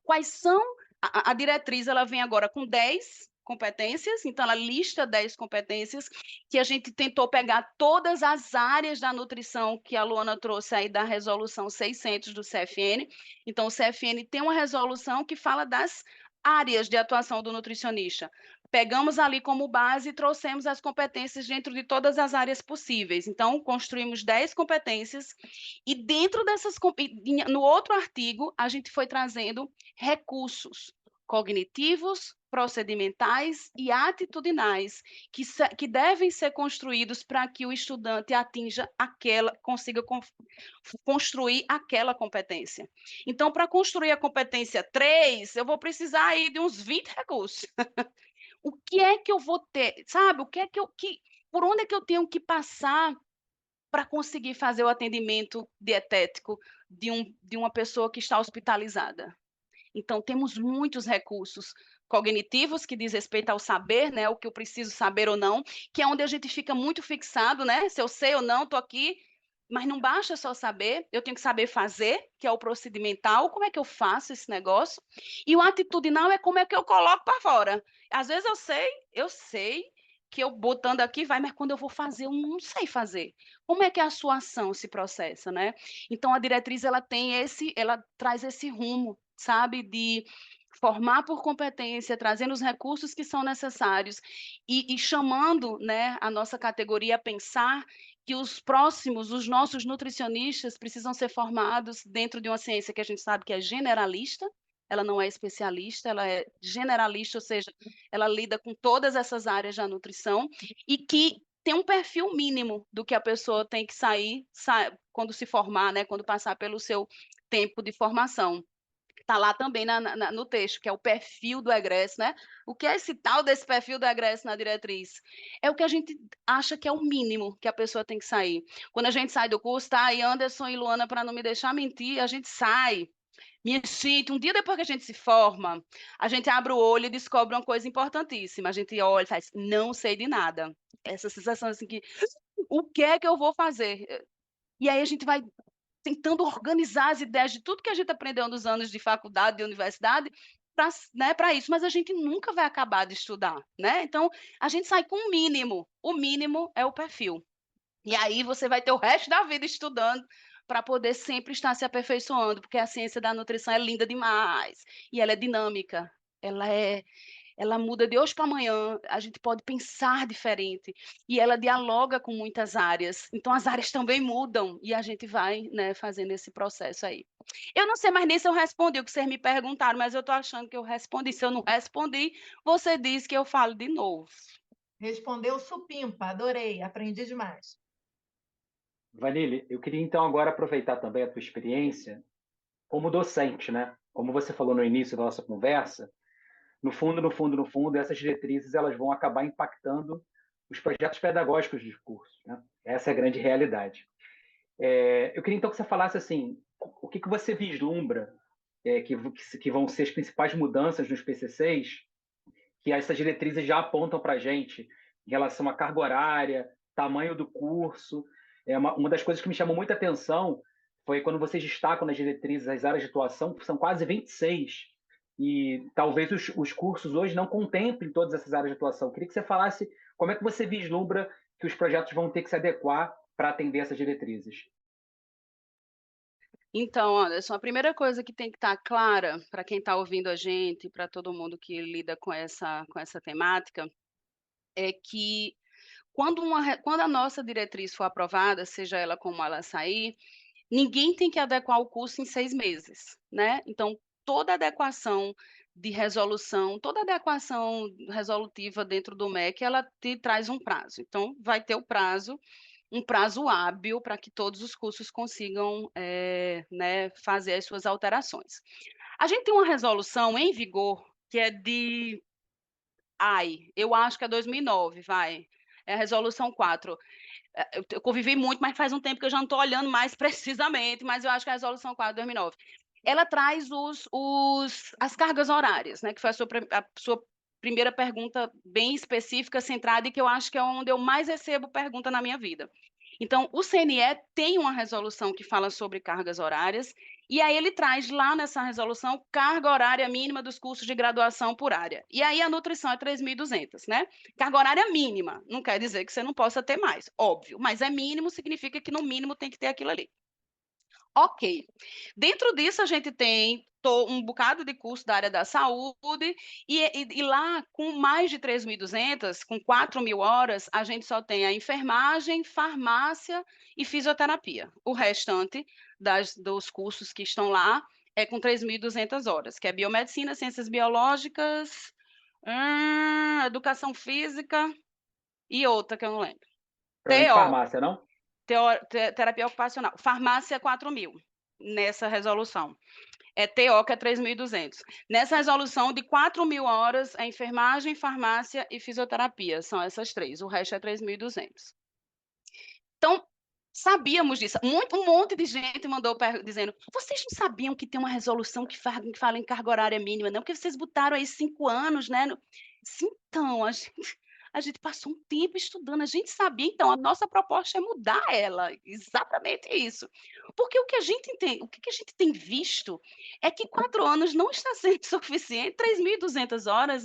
Quais são... A diretriz ela vem agora com 10 competências, então ela lista 10 competências que a gente tentou pegar todas as áreas da nutrição que a Luana trouxe aí da resolução 600 do CFN. Então, o CFN tem uma resolução que fala das áreas de atuação do nutricionista. Pegamos ali como base e trouxemos as competências dentro de todas as áreas possíveis. Então, construímos 10 competências e dentro dessas, no outro artigo, a gente foi trazendo recursos cognitivos, procedimentais e atitudinais que devem ser construídos para que o estudante consiga construir aquela competência. Então, para construir a competência 3, eu vou precisar aí de uns 20 recursos. O que é que eu vou ter, sabe? Por onde é que eu tenho que passar para conseguir fazer o atendimento dietético de uma pessoa que está hospitalizada? Então, temos muitos recursos cognitivos que diz respeito ao saber, né? O que eu preciso saber ou não, que é onde a gente fica muito fixado, né? Se eu sei ou não, estou aqui. Mas não basta só saber, eu tenho que saber fazer, que é o procedimental, como é que eu faço esse negócio. E o atitudinal é como é que eu coloco para fora. Às vezes eu sei que eu botando aqui vai, mas quando eu vou fazer, eu não sei fazer. Como é que a sua ação se processa, né? Então a diretriz ela traz esse rumo, sabe, de formar por competência, trazendo os recursos que são necessários e chamando, né, a nossa categoria a pensar que os nossos nutricionistas precisam ser formados dentro de uma ciência que a gente sabe que é generalista, ela não é especialista, ela é generalista, ou seja, ela lida com todas essas áreas da nutrição e que tem um perfil mínimo do que a pessoa tem que sair quando se formar, né, quando passar pelo seu tempo de formação. Está lá também no texto, que é o perfil do egresso, né? O que é esse tal desse perfil do egresso na diretriz? É o que a gente acha que é o mínimo que a pessoa tem que sair. Quando a gente sai do curso, tá? E Anderson e Luana, para não me deixar mentir, a gente sai. Minha gente, um dia depois que a gente se forma, a gente abre o olho e descobre uma coisa importantíssima. A gente olha e faz, não sei de nada. Essa sensação assim que, o que é que eu vou fazer? E aí a gente vai tentando organizar as ideias de tudo que a gente aprendeu nos anos de faculdade, de universidade, para isso, mas a gente nunca vai acabar de estudar, né? Então, a gente sai com o mínimo é o perfil. E aí você vai ter o resto da vida estudando para poder sempre estar se aperfeiçoando, porque a ciência da nutrição é linda demais, e ela é dinâmica, ela muda de hoje para amanhã, a gente pode pensar diferente, e ela dialoga com muitas áreas, então as áreas também mudam, e a gente vai, né, fazendo esse processo aí. Eu não sei mais nem se eu respondi o que vocês me perguntaram, mas eu estou achando que eu respondi. Se eu não respondi, você diz que eu falo de novo. Respondeu supimpa, adorei, aprendi demais. Vanille, eu queria então agora aproveitar também a tua experiência como docente, né? Como você falou no início da nossa conversa, no fundo, essas diretrizes elas vão acabar impactando os projetos pedagógicos dos cursos, né? Essa é a grande realidade. Eu queria então que você falasse assim, o que você vislumbra que vão ser as principais mudanças nos PCCs que essas diretrizes já apontam para a gente em relação à carga horária, tamanho do curso. Uma das coisas que me chamou muita atenção foi quando vocês destacam nas diretrizes as áreas de atuação, que são quase 26, e talvez os cursos hoje não contemplem todas essas áreas de atuação. Eu queria que você falasse como é que você vislumbra que os projetos vão ter que se adequar para atender essas diretrizes. Então, Anderson, a primeira coisa que tem que estar clara para quem está ouvindo a gente, para todo mundo que lida com essa temática, é que quando a nossa diretriz for aprovada, seja ela como ela sair, ninguém tem que adequar o curso em 6 meses, né? Então, toda adequação de resolução, toda adequação resolutiva dentro do MEC, ela te traz um prazo. Então, vai ter um prazo hábil para que todos os cursos consigam né, fazer as suas alterações. A gente tem uma resolução em vigor que é de... eu acho que é 2009, vai. É a resolução 4. Eu convivi muito, mas faz um tempo que eu já não estou olhando mais precisamente, mas eu acho que é a resolução 4 de 2009. Ela traz as cargas horárias, né, que foi a sua primeira pergunta bem específica, centrada, e que eu acho que é onde eu mais recebo pergunta na minha vida. Então, o CNE tem uma resolução que fala sobre cargas horárias, e aí ele traz lá nessa resolução carga horária mínima dos cursos de graduação por área. E aí a nutrição é 3.200, né? Carga horária mínima, não quer dizer que você não possa ter mais, óbvio, mas é mínimo, significa que no mínimo tem que ter aquilo ali. Ok. Dentro disso, a gente tem um bocado de curso da área da saúde, e lá, com mais de 3.200, com 4.000 horas, a gente só tem a enfermagem, farmácia e fisioterapia. O restante dos cursos que estão lá é com 3.200 horas, que é biomedicina, ciências biológicas, educação física e outra que eu não lembro. Provavelmente farmácia, não? Terapia ocupacional. Farmácia, 4.000, nessa resolução. TO, que é 3.200. Nessa resolução, de 4.000 horas, é enfermagem, farmácia e fisioterapia. São essas 3. O resto é 3.200. Então, sabíamos disso. Um monte de gente mandou dizendo: vocês não sabiam que tem uma resolução que fala em carga horária mínima, não? Porque vocês botaram aí 5 anos, né? Sim, então, a gente passou um tempo estudando, a gente sabia, então, a nossa proposta é mudar ela, exatamente isso. Porque o que a gente tem visto é que 4 anos não está sendo suficiente, 3.200 horas,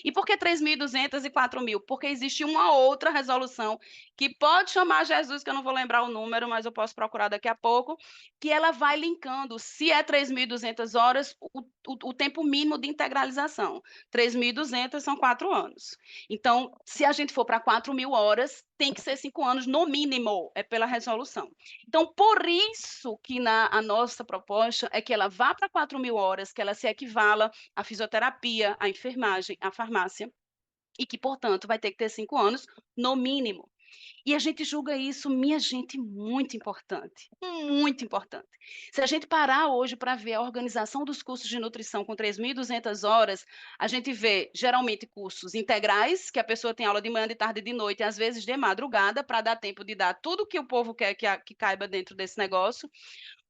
e por que 3.200 e 4.000? Porque existe uma outra resolução que pode chamar Jesus, que eu não vou lembrar o número, mas eu posso procurar daqui a pouco, que ela vai linkando, se é 3.200 horas, o tempo mínimo de integralização. 3.200 são 4 anos. Então, se a gente for para 4.000 horas, tem que ser 5 anos no mínimo, é pela resolução. Então, por isso que a nossa proposta é que ela vá para 4.000 horas, que ela se equivala à fisioterapia, à enfermagem, à farmácia, e que, portanto, vai ter que ter 5 anos no mínimo. E a gente julga isso, minha gente, muito importante, muito importante. Se a gente parar hoje para ver a organização dos cursos de nutrição com 3.200 horas, a gente vê, geralmente, cursos integrais, que a pessoa tem aula de manhã, de tarde e de noite, e às vezes de madrugada, para dar tempo de dar tudo que o povo quer que caiba dentro desse negócio.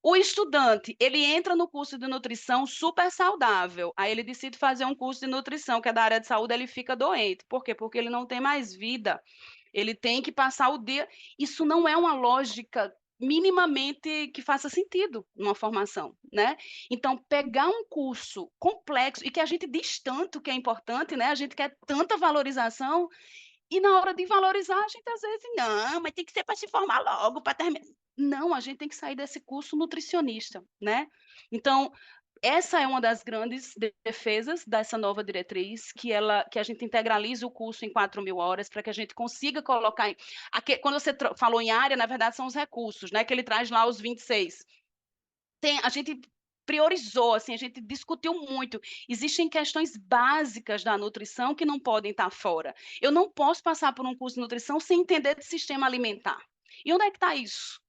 O estudante, ele entra no curso de nutrição super saudável, aí ele decide fazer um curso de nutrição, que é da área de saúde, ele fica doente. Por quê? Porque ele não tem mais vida. Ele tem que passar o dia. Isso não é uma lógica minimamente que faça sentido numa formação, né? Então, pegar um curso complexo e que a gente diz tanto que é importante, né? A gente quer tanta valorização e na hora de valorizar a gente às vezes não, mas tem que ser para se formar logo, para terminar. Não, a gente tem que sair desse curso nutricionista, né? Então, essa é uma das grandes defesas dessa nova diretriz, que a gente integralize o curso em 4.000 horas, para que a gente consiga colocar... Quando você falou em área, na verdade, são os recursos, né? Que ele traz lá os 26. A gente priorizou, assim, a gente discutiu muito. Existem questões básicas da nutrição que não podem estar fora. Eu não posso passar por um curso de nutrição sem entender de sistema alimentar. E onde é que está isso?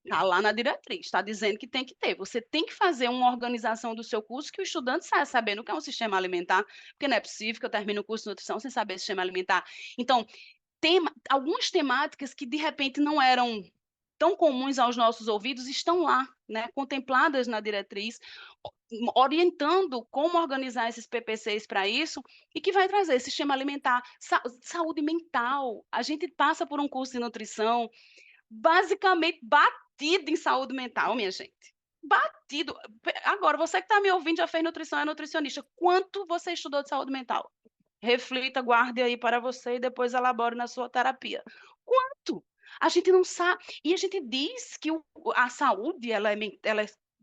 Está lá na diretriz, está dizendo que tem que ter. Você tem que fazer uma organização do seu curso que o estudante saia sabendo o que é um sistema alimentar, porque não é possível que eu termine o curso de nutrição sem saber sistema alimentar. Então, algumas temáticas que, de repente, não eram tão comuns aos nossos ouvidos estão lá, né, contempladas na diretriz, orientando como organizar esses PPCs para isso, e que vai trazer sistema alimentar, saúde mental. A gente passa por um curso de nutrição basicamente batido em saúde mental, minha gente. Batido. Agora, você que está me ouvindo, já fez nutrição, é nutricionista. Quanto você estudou de saúde mental? Reflita, guarde aí para você e depois elabore na sua terapia. Quanto? A gente não sabe. E a gente diz que a saúde ela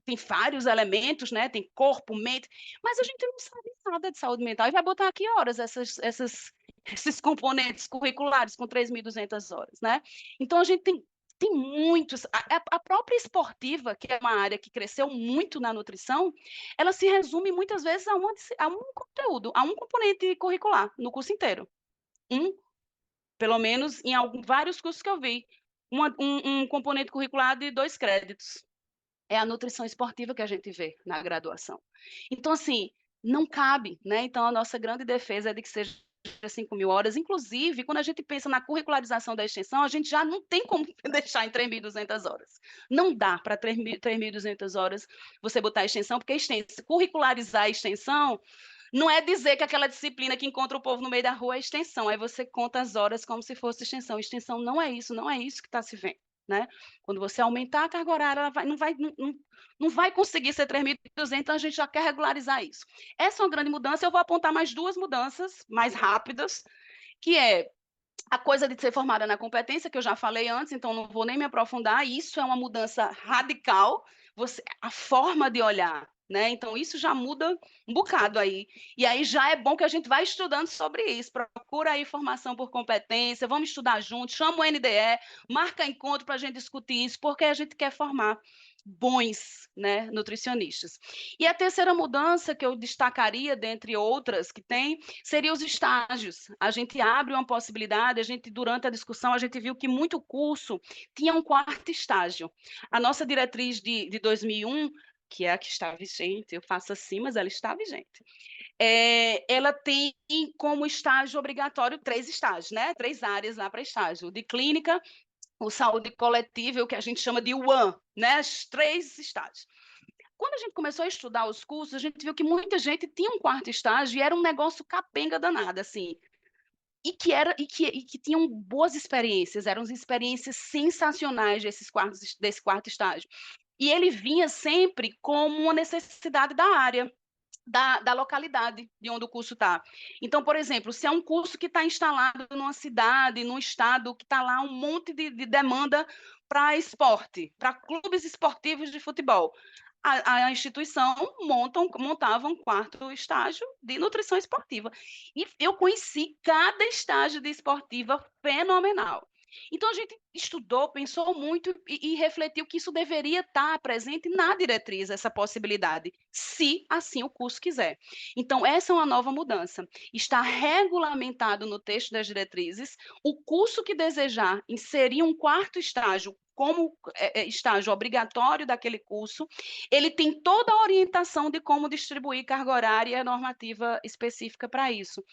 tem vários elementos, né? Tem corpo, mente, mas a gente não sabe nada de saúde mental. E vai botar aqui horas esses componentes curriculares com 3.200 horas, né? Então, a gente tem muitos. A própria esportiva, que é uma área que cresceu muito na nutrição, ela se resume muitas vezes a um conteúdo, a um componente curricular no curso inteiro. Pelo menos em vários cursos que eu vi, um componente curricular de 2 créditos. É a nutrição esportiva que a gente vê na graduação. Então, assim, não cabe, né? Então, a nossa grande defesa é de que seja 5.000 horas. Inclusive, quando a gente pensa na curricularização da extensão, a gente já não tem como deixar em 3.200 horas. Não dá para 3.200 horas você botar a extensão, porque curricularizar a extensão não é dizer que aquela disciplina que encontra o povo no meio da rua é extensão. Aí você conta as horas como se fosse extensão. Extensão não é isso que está se vendo, né? Quando você aumentar a carga horária, ela não vai conseguir ser 3.200, então a gente já quer regularizar isso. Essa é uma grande mudança. Eu vou apontar mais 2 mudanças mais rápidas, que é a coisa de ser formada na competência, que eu já falei antes, então não vou nem me aprofundar. Isso é uma mudança radical, a forma de olhar, né? Então, isso já muda um bocado aí. E aí já é bom que a gente vai estudando sobre isso. Procura aí formação por competência, vamos estudar juntos, chama o NDE, marca encontro para a gente discutir isso, porque a gente quer formar bons, né, nutricionistas. E a terceira mudança que eu destacaria, dentre outras que tem, seria os estágios. A gente abre uma possibilidade, durante a discussão, a gente viu que muito curso tinha um 4º estágio. A nossa diretriz de 2001, que é a que está vigente, eu faço assim, mas ela está vigente. Ela tem como estágio obrigatório 3 estágios, né? 3 áreas lá para estágio, de clínica, o saúde coletiva, o que a gente chama de UAN, né? Os 3 estágios. Quando a gente começou a estudar os cursos, a gente viu que muita gente tinha um 4º estágio e era um negócio capenga danado, assim. E que tinham boas experiências, eram experiências sensacionais desse 4º estágio. E ele vinha sempre como uma necessidade da área, da localidade de onde o curso está. Então, por exemplo, se é um curso que está instalado numa cidade, num estado, que está lá um monte de demanda para esporte, para clubes esportivos de futebol, a instituição montava um 4º estágio de nutrição esportiva. E eu conheci cada estágio de esportiva fenomenal. Então, a gente estudou, pensou muito e refletiu que isso deveria estar presente na diretriz, essa possibilidade, se assim o curso quiser. Então, essa é uma nova mudança. Está regulamentado no texto das diretrizes o curso que desejar inserir um 4º estágio como estágio obrigatório daquele curso, ele tem toda a orientação de como distribuir carga horária e a normativa específica para isso.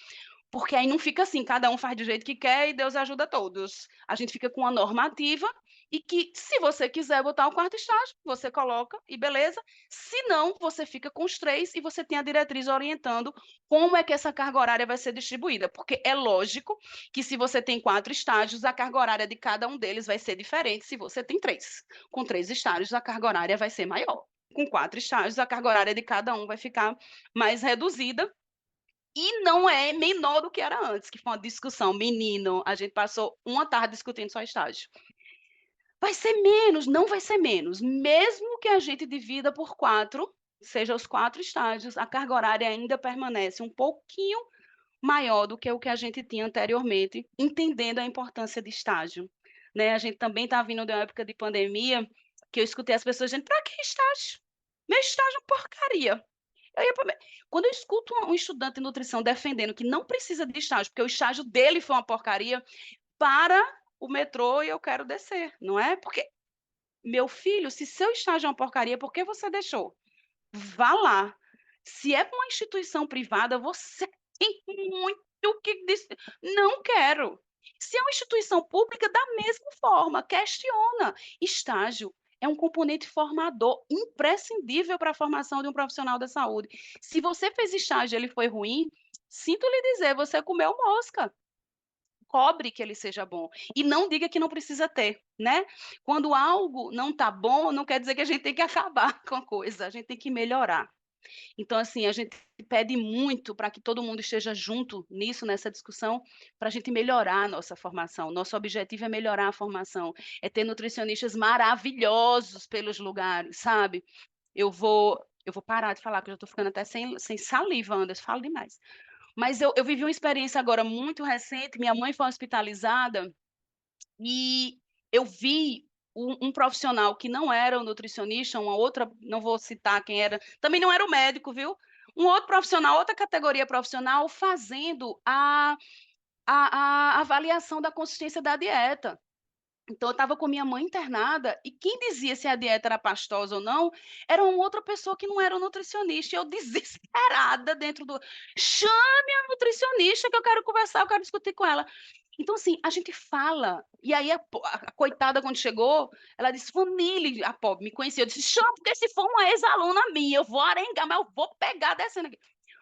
Porque aí não fica assim, cada um faz do jeito que quer e Deus ajuda todos. A gente fica com a normativa e que, se você quiser botar o 4º estágio, você coloca e beleza. Se não, você fica com os 3 e você tem a diretriz orientando como é que essa carga horária vai ser distribuída. Porque é lógico que se você tem 4 estágios, a carga horária de cada um deles vai ser diferente se você tem 3. Com 3 estágios, a carga horária vai ser maior. Com 4 estágios, a carga horária de cada um vai ficar mais reduzida. E não é menor do que era antes, que foi uma discussão. Menino, a gente passou uma tarde discutindo só estágio. Vai ser menos? Não vai ser menos. Mesmo que a gente divida por 4, seja os 4 estágios, a carga horária ainda permanece um pouquinho maior do que o que a gente tinha anteriormente, entendendo a importância de estágio. Né? A gente também está vindo de uma época de pandemia, que eu escutei as pessoas dizendo, para que estágio? Meu estágio é uma porcaria. Quando eu escuto um estudante de nutrição defendendo que não precisa de estágio, porque o estágio dele foi uma porcaria, para o metrô e eu quero descer, não é? Porque, meu filho, se seu estágio é uma porcaria, por que você deixou? Vá lá. Se é uma instituição privada, você tem muito o que dizer. Não quero. Se é uma instituição pública, da mesma forma, questiona. Estágio é um componente formador imprescindível para a formação de um profissional da saúde. Se você fez estágio e ele foi ruim, sinto lhe dizer, você comeu mosca. Cobre que ele seja bom. E não diga que não precisa ter, né? Quando algo não está bom, não quer dizer que a gente tem que acabar com a coisa, a gente tem que melhorar. Então, assim, a gente pede muito para que todo mundo esteja junto nisso, nessa discussão, para a gente melhorar a nossa formação. Nosso objetivo é melhorar a formação, é ter nutricionistas maravilhosos pelos lugares, sabe? Eu vou parar de falar, porque eu já estou ficando até sem saliva, Anderson, falo demais. Mas eu vivi uma experiência agora muito recente, minha mãe foi hospitalizada e eu vi um profissional que não era o nutricionista, uma outra, não vou citar quem era, também não era o médico, viu? Um outro profissional, outra categoria profissional, fazendo a avaliação da consistência da dieta. Então, eu estava com minha mãe internada e quem dizia se a dieta era pastosa ou não era uma outra pessoa que não era o nutricionista. E eu, desesperada, dentro do. Chame a nutricionista que eu quero conversar, eu quero discutir com ela. Então, assim, a gente fala. E aí, a coitada, quando chegou, ela disse: Vanille, a pobre, me conhecia. Eu disse: chama, porque se for uma ex-aluna minha, eu vou arengar, mas eu vou pegar descendo aqui.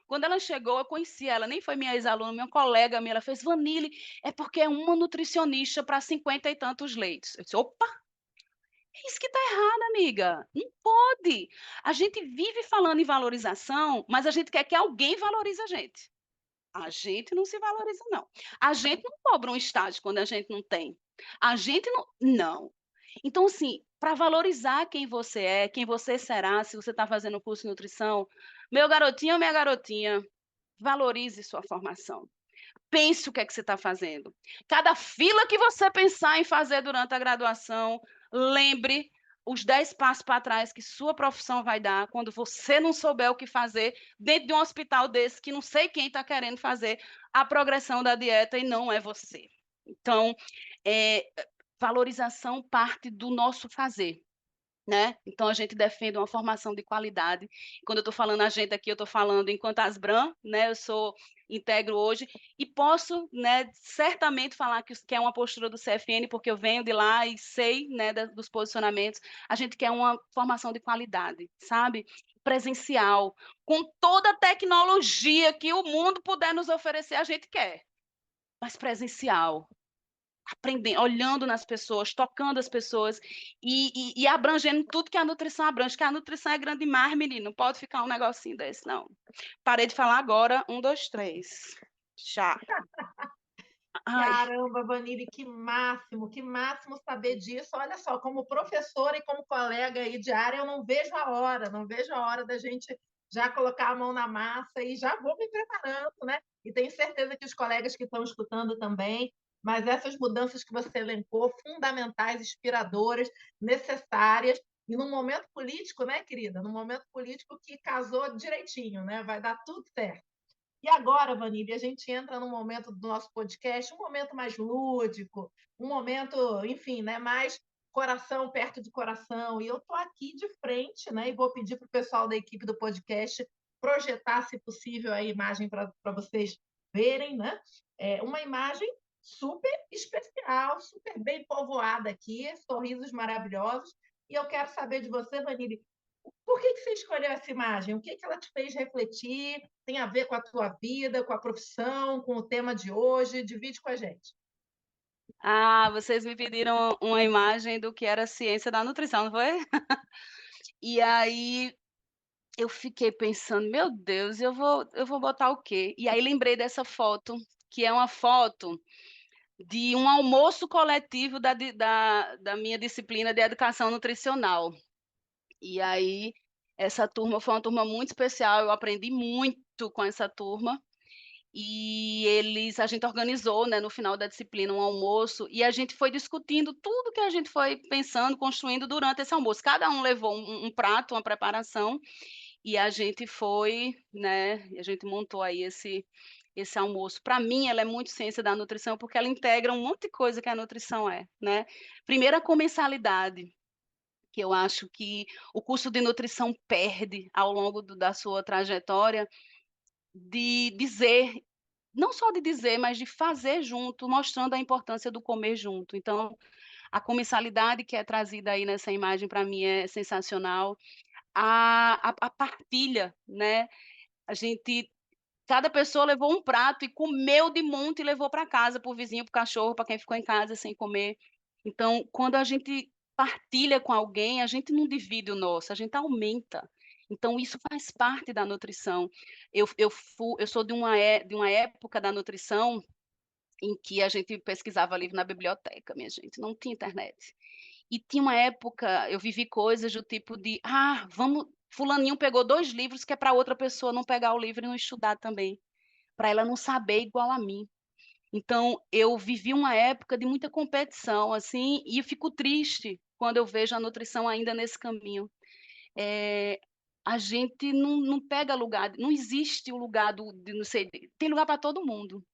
Quando ela chegou, eu conheci ela, nem foi minha ex-aluna, minha colega minha, ela fez: Vanille, é porque é uma nutricionista para 50 e tantos leitos. Eu disse: opa, é isso que está errado, amiga. Não pode. A gente vive falando em valorização, mas a gente quer que alguém valorize a gente. A gente não se valoriza, não. A gente não cobra um estágio quando a gente não tem. A gente não. Não. Então, assim, para valorizar quem você é, quem você será, se você está fazendo o curso de nutrição, meu garotinho ou minha garotinha, valorize sua formação. Pense o que é que você está fazendo. Cada fila que você pensar em fazer durante a graduação, lembre os 10 passos para trás que sua profissão vai dar quando você não souber o que fazer dentro de um hospital desse que não sei quem está querendo fazer a progressão da dieta e não é você. Então, valorização parte do nosso fazer. Né? Então, a gente defende uma formação de qualidade. Quando eu estou falando a gente aqui, eu estou falando enquanto Asbram, né? Eu sou integro hoje e posso, né, certamente falar que é uma postura do CFN, porque eu venho de lá e sei, né, dos posicionamentos. A gente quer uma formação de qualidade, sabe? Presencial, com toda a tecnologia que o mundo puder nos oferecer, a gente quer, mas presencial, aprendendo, olhando nas pessoas, tocando as pessoas e abrangendo tudo que a nutrição abrange, que a nutrição é grande demais, menino, não pode ficar um negocinho desse, não. Parei de falar agora, 1, 2, 3. Já. Ai. Caramba, Vanille, que máximo saber disso. Olha só, como professora e como colega aí de área, eu não vejo a hora, não vejo a hora da gente já colocar a mão na massa e já vou me preparando, né? E tenho certeza que os colegas que estão escutando também, mas essas mudanças que você elencou, fundamentais, inspiradoras, necessárias, e num momento político, né, querida? Num momento político que casou direitinho, né? Vai dar tudo certo. E agora, Vanille, a gente entra num momento do nosso podcast, um momento mais lúdico, um momento, enfim, né, mais coração perto de coração. E eu estou aqui de frente, né, e vou pedir para o pessoal da equipe do podcast projetar, se possível, a imagem para vocês verem, né? Uma imagem super especial, super bem povoada aqui, sorrisos maravilhosos. E eu quero saber de você, Vanille, por que você escolheu essa imagem? O que ela te fez refletir? Tem a ver com a tua vida, com a profissão, com o tema de hoje? Divide com a gente. Vocês me pediram uma imagem do que era a ciência da nutrição, não foi? E aí eu fiquei pensando, meu Deus, eu vou botar o quê? E aí lembrei dessa foto, que é uma foto de um almoço coletivo da minha disciplina de educação nutricional. E aí, essa turma foi uma turma muito especial, eu aprendi muito com essa turma. E a gente organizou, né, no final da disciplina um almoço e a gente foi discutindo tudo que a gente foi pensando, construindo durante esse almoço. Cada um levou um prato, uma preparação e a gente foi, né, a gente montou aí esse almoço. Para mim, ela é muito ciência da nutrição porque ela integra um monte de coisa que a nutrição é, né? Primeiro, a comensalidade, que eu acho que o curso de nutrição perde ao longo da sua trajetória, de dizer não só de dizer, mas de fazer junto, mostrando a importância do comer junto. Então, a comensalidade que é trazida aí nessa imagem, para mim, é sensacional. A partilha, né? A gente, cada pessoa levou um prato e comeu de monte e levou para casa, para o vizinho, para o cachorro, para quem ficou em casa sem comer. Então, quando a gente partilha com alguém, a gente não divide o nosso, a gente aumenta. Então, isso faz parte da nutrição. Eu sou de uma época da nutrição em que a gente pesquisava livro na biblioteca, minha gente, não tinha internet. E tinha uma época, eu vivi coisas do tipo de, vamos, fulaninho pegou 2 livros que é para outra pessoa não pegar o livro e não estudar também, para ela não saber igual a mim. Então, eu vivi uma época de muita competição, assim, e eu fico triste quando eu vejo a nutrição ainda nesse caminho. A gente não pega lugar, não existe o lugar de não sei, tem lugar para todo mundo.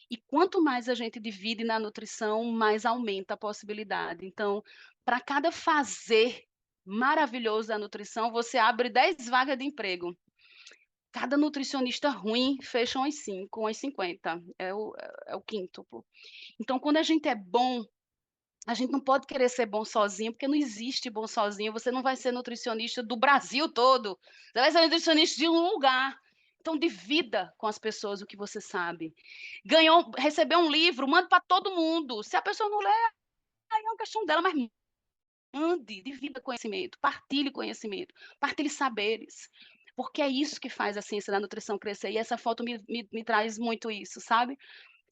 E quanto mais a gente divide na nutrição, mais aumenta a possibilidade. Então, para cada fazer maravilhoso da nutrição, você abre 10 vagas de emprego. Cada nutricionista ruim fecha umas 5, umas 50. É o quíntuplo. Então, quando a gente é bom, a gente não pode querer ser bom sozinho, porque não existe bom sozinho. Você não vai ser nutricionista do Brasil todo. Você vai ser nutricionista de um lugar. Então, divida com as pessoas o que você sabe. Recebeu um livro, manda para todo mundo. Se a pessoa não lê, aí é uma questão dela, mas mande, divida conhecimento, partilhe saberes. Porque é isso que faz a ciência da nutrição crescer. E essa foto me traz muito isso, sabe?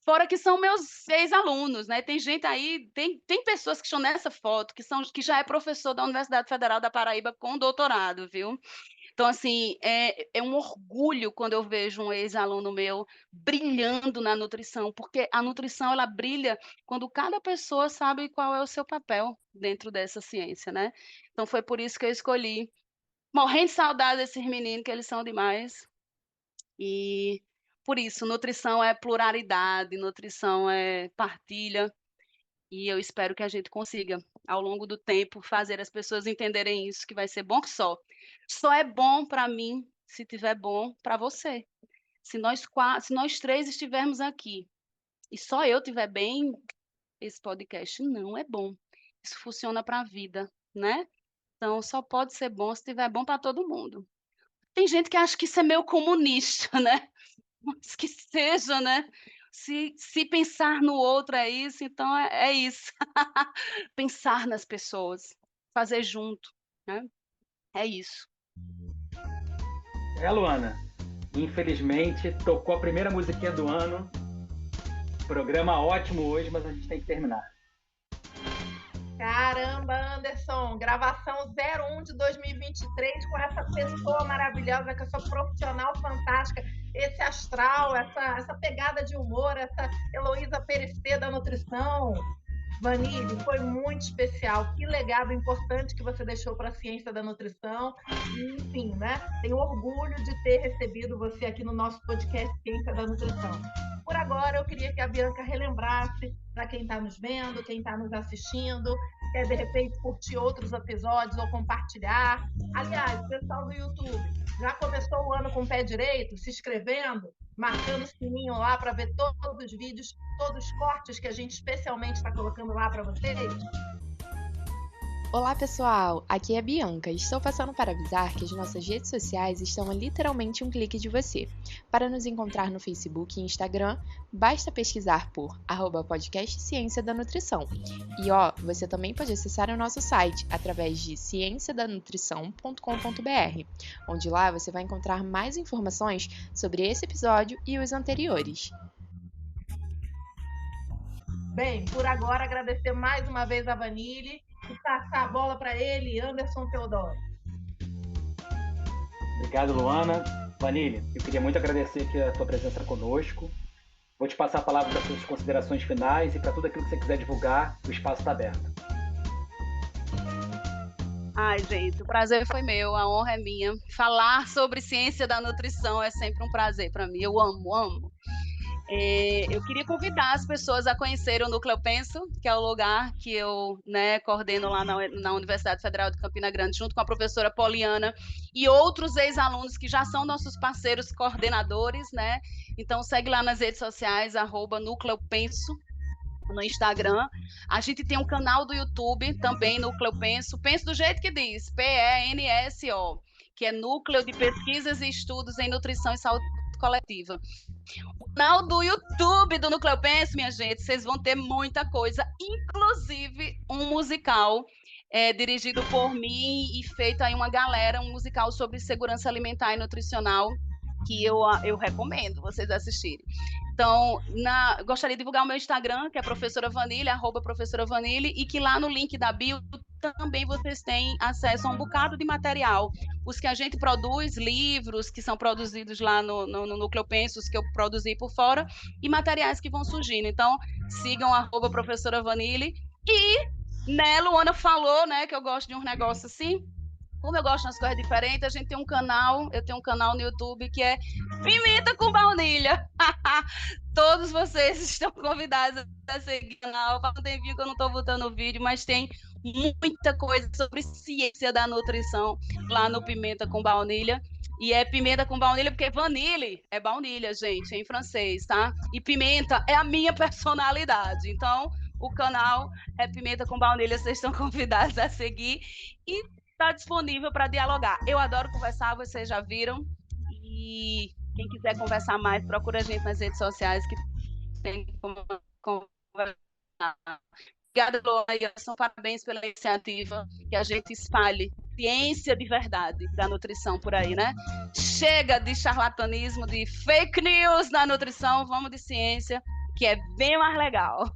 Fora que são meus ex-alunos, né? Tem gente aí, tem pessoas que estão nessa foto, que já é professor da Universidade Federal da Paraíba com doutorado, viu? Então, assim, é um orgulho quando eu vejo um ex-aluno meu brilhando na nutrição, porque a nutrição, ela brilha quando cada pessoa sabe qual é o seu papel dentro dessa ciência, né? Então, foi por isso que eu escolhi. Morrendo de saudade desses meninos, que eles são demais. E por isso, nutrição é pluralidade, nutrição é partilha, e eu espero que a gente consiga, ao longo do tempo, fazer as pessoas entenderem isso, que vai ser bom que só. Só é bom para mim se tiver bom para você. Se nós 3 estivermos aqui e só eu estiver bem, esse podcast não é bom. Isso funciona para a vida, né? Então, só pode ser bom se tiver bom para todo mundo. Tem gente que acha que isso é meio comunista, né? Mas que seja, né? Se pensar no outro é isso, então é isso. Pensar nas pessoas, fazer junto, né? É isso. Luana, infelizmente tocou a primeira musiquinha do ano. Programa ótimo hoje, mas a gente tem que terminar. Caramba, Anderson, gravação 01 de 2023 com essa pessoa maravilhosa, com essa profissional fantástica, esse astral, essa pegada de humor, essa Heloísa Perecê da nutrição. Vanille, foi muito especial. Que legado importante que você deixou para a ciência da nutrição. E, enfim, né? Tenho orgulho de ter recebido você aqui no nosso podcast Ciência da Nutrição. Por agora, eu queria que a Bianca relembrasse para quem está nos vendo, quem está nos assistindo, quer de repente curtir outros episódios ou compartilhar. Aliás, pessoal do YouTube, já começou o ano com o pé direito, se inscrevendo, marcando o sininho lá para ver todos os vídeos, todos os cortes que a gente especialmente está colocando lá para vocês. Olá pessoal, aqui é a Bianca e estou passando para avisar que as nossas redes sociais estão a literalmente um clique de você. Para nos encontrar no Facebook e Instagram, basta pesquisar por @podcast Ciência da Nutrição. E você também pode acessar o nosso site através de cienciadanutrição.com.br, onde lá você vai encontrar mais informações sobre esse episódio e os anteriores. Bem, por agora agradecer mais uma vez a Vanille e passar a bola para ele, Anderson Teodoro. Obrigado, Luana. Vanille, eu queria muito agradecer aqui a tua presença conosco. Vou te passar a palavra para as suas considerações finais e para tudo aquilo que você quiser divulgar, o espaço está aberto. Ai, gente, o prazer foi meu, a honra é minha. Falar sobre ciência da nutrição é sempre um prazer para mim, eu amo. Eu queria convidar as pessoas a conhecerem o Núcleo Penso, que é o lugar que eu, né, coordeno lá na Universidade Federal de Campina Grande, junto com a professora Poliana e outros ex-alunos que já são nossos parceiros coordenadores, né? Então segue lá nas redes sociais, @Núcleo Penso, no Instagram. A gente tem um canal do YouTube também, Núcleo Penso, penso do jeito que diz, PENSO, que é Núcleo de Pesquisas e Estudos em Nutrição e Saúde Coletiva. O canal do YouTube do Núcleo Penso, minha gente, vocês vão ter muita coisa, inclusive um musical dirigido por mim e feito aí uma galera, um musical sobre segurança alimentar e nutricional, que eu recomendo vocês assistirem. Então, gostaria de divulgar o meu Instagram, que é professora Vanille, @professora Vanille, e que lá no link da bio também vocês têm acesso a um bocado de material. Os que a gente produz, livros que são produzidos lá no Núcleo Penso, os que eu produzi por fora, e materiais que vão surgindo. Então, sigam @professora Vanille. E, né, Luana falou, né, que eu gosto de um negócio assim. Como eu gosto de umas coisas diferentes, eu tenho um canal no YouTube que é Pimenta com Baunilha. Todos vocês estão convidados a seguir o canal. Faz um tempinho que eu não estou botando vídeo, mas tem muita coisa sobre ciência da nutrição lá no Pimenta com Baunilha. E é pimenta com baunilha, porque vanille é baunilha, gente, em francês, tá? E pimenta é a minha personalidade. Então, o canal é Pimenta com Baunilha, vocês estão convidados a seguir. E está disponível para dialogar. Eu adoro conversar, vocês já viram. E quem quiser conversar mais, procura a gente nas redes sociais que tem como conversar. Obrigada, Luana. Parabéns pela iniciativa, que a gente espalhe ciência de verdade da nutrição por aí, né? Chega de charlatanismo, de fake news na nutrição, vamos de ciência, que é bem mais legal.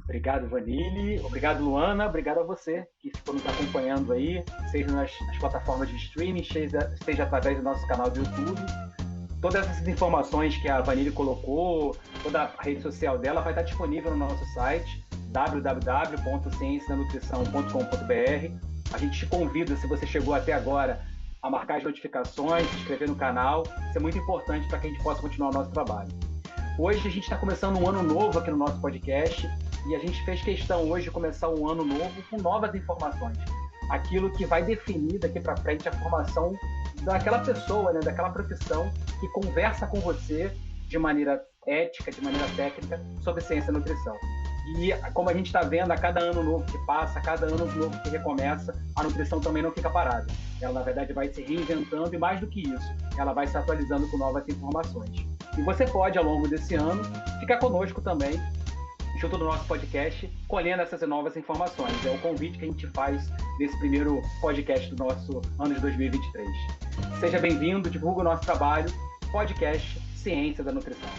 Obrigado, Vanille. Obrigado, Luana. Obrigado a você que ficou nos acompanhando aí, seja nas plataformas de streaming, seja através do nosso canal do YouTube. Todas essas informações que a Vanille colocou, toda a rede social dela vai estar disponível no nosso site, www.cienciadanutrição.com.br. A gente te convida, se você chegou até agora, a marcar as notificações, se inscrever no canal. Isso é muito importante para que a gente possa continuar o nosso trabalho. Hoje a gente está começando um ano novo aqui no nosso podcast e a gente fez questão hoje de começar um ano novo com novas informações. Aquilo que vai definir daqui para frente a formação daquela pessoa, né, daquela profissão que conversa com você de maneira ética, de maneira técnica, sobre ciência e nutrição. E como a gente está vendo, a cada ano novo que passa, a cada ano novo que recomeça, a nutrição também não fica parada. Ela, na verdade, vai se reinventando e, mais do que isso, ela vai se atualizando com novas informações. E você pode, ao longo desse ano, ficar conosco também, junto do nosso podcast, colhendo essas novas informações. É o convite que a gente faz nesse primeiro podcast do nosso ano de 2023. Seja bem-vindo, divulgue o nosso trabalho, podcast Ciência da Nutrição.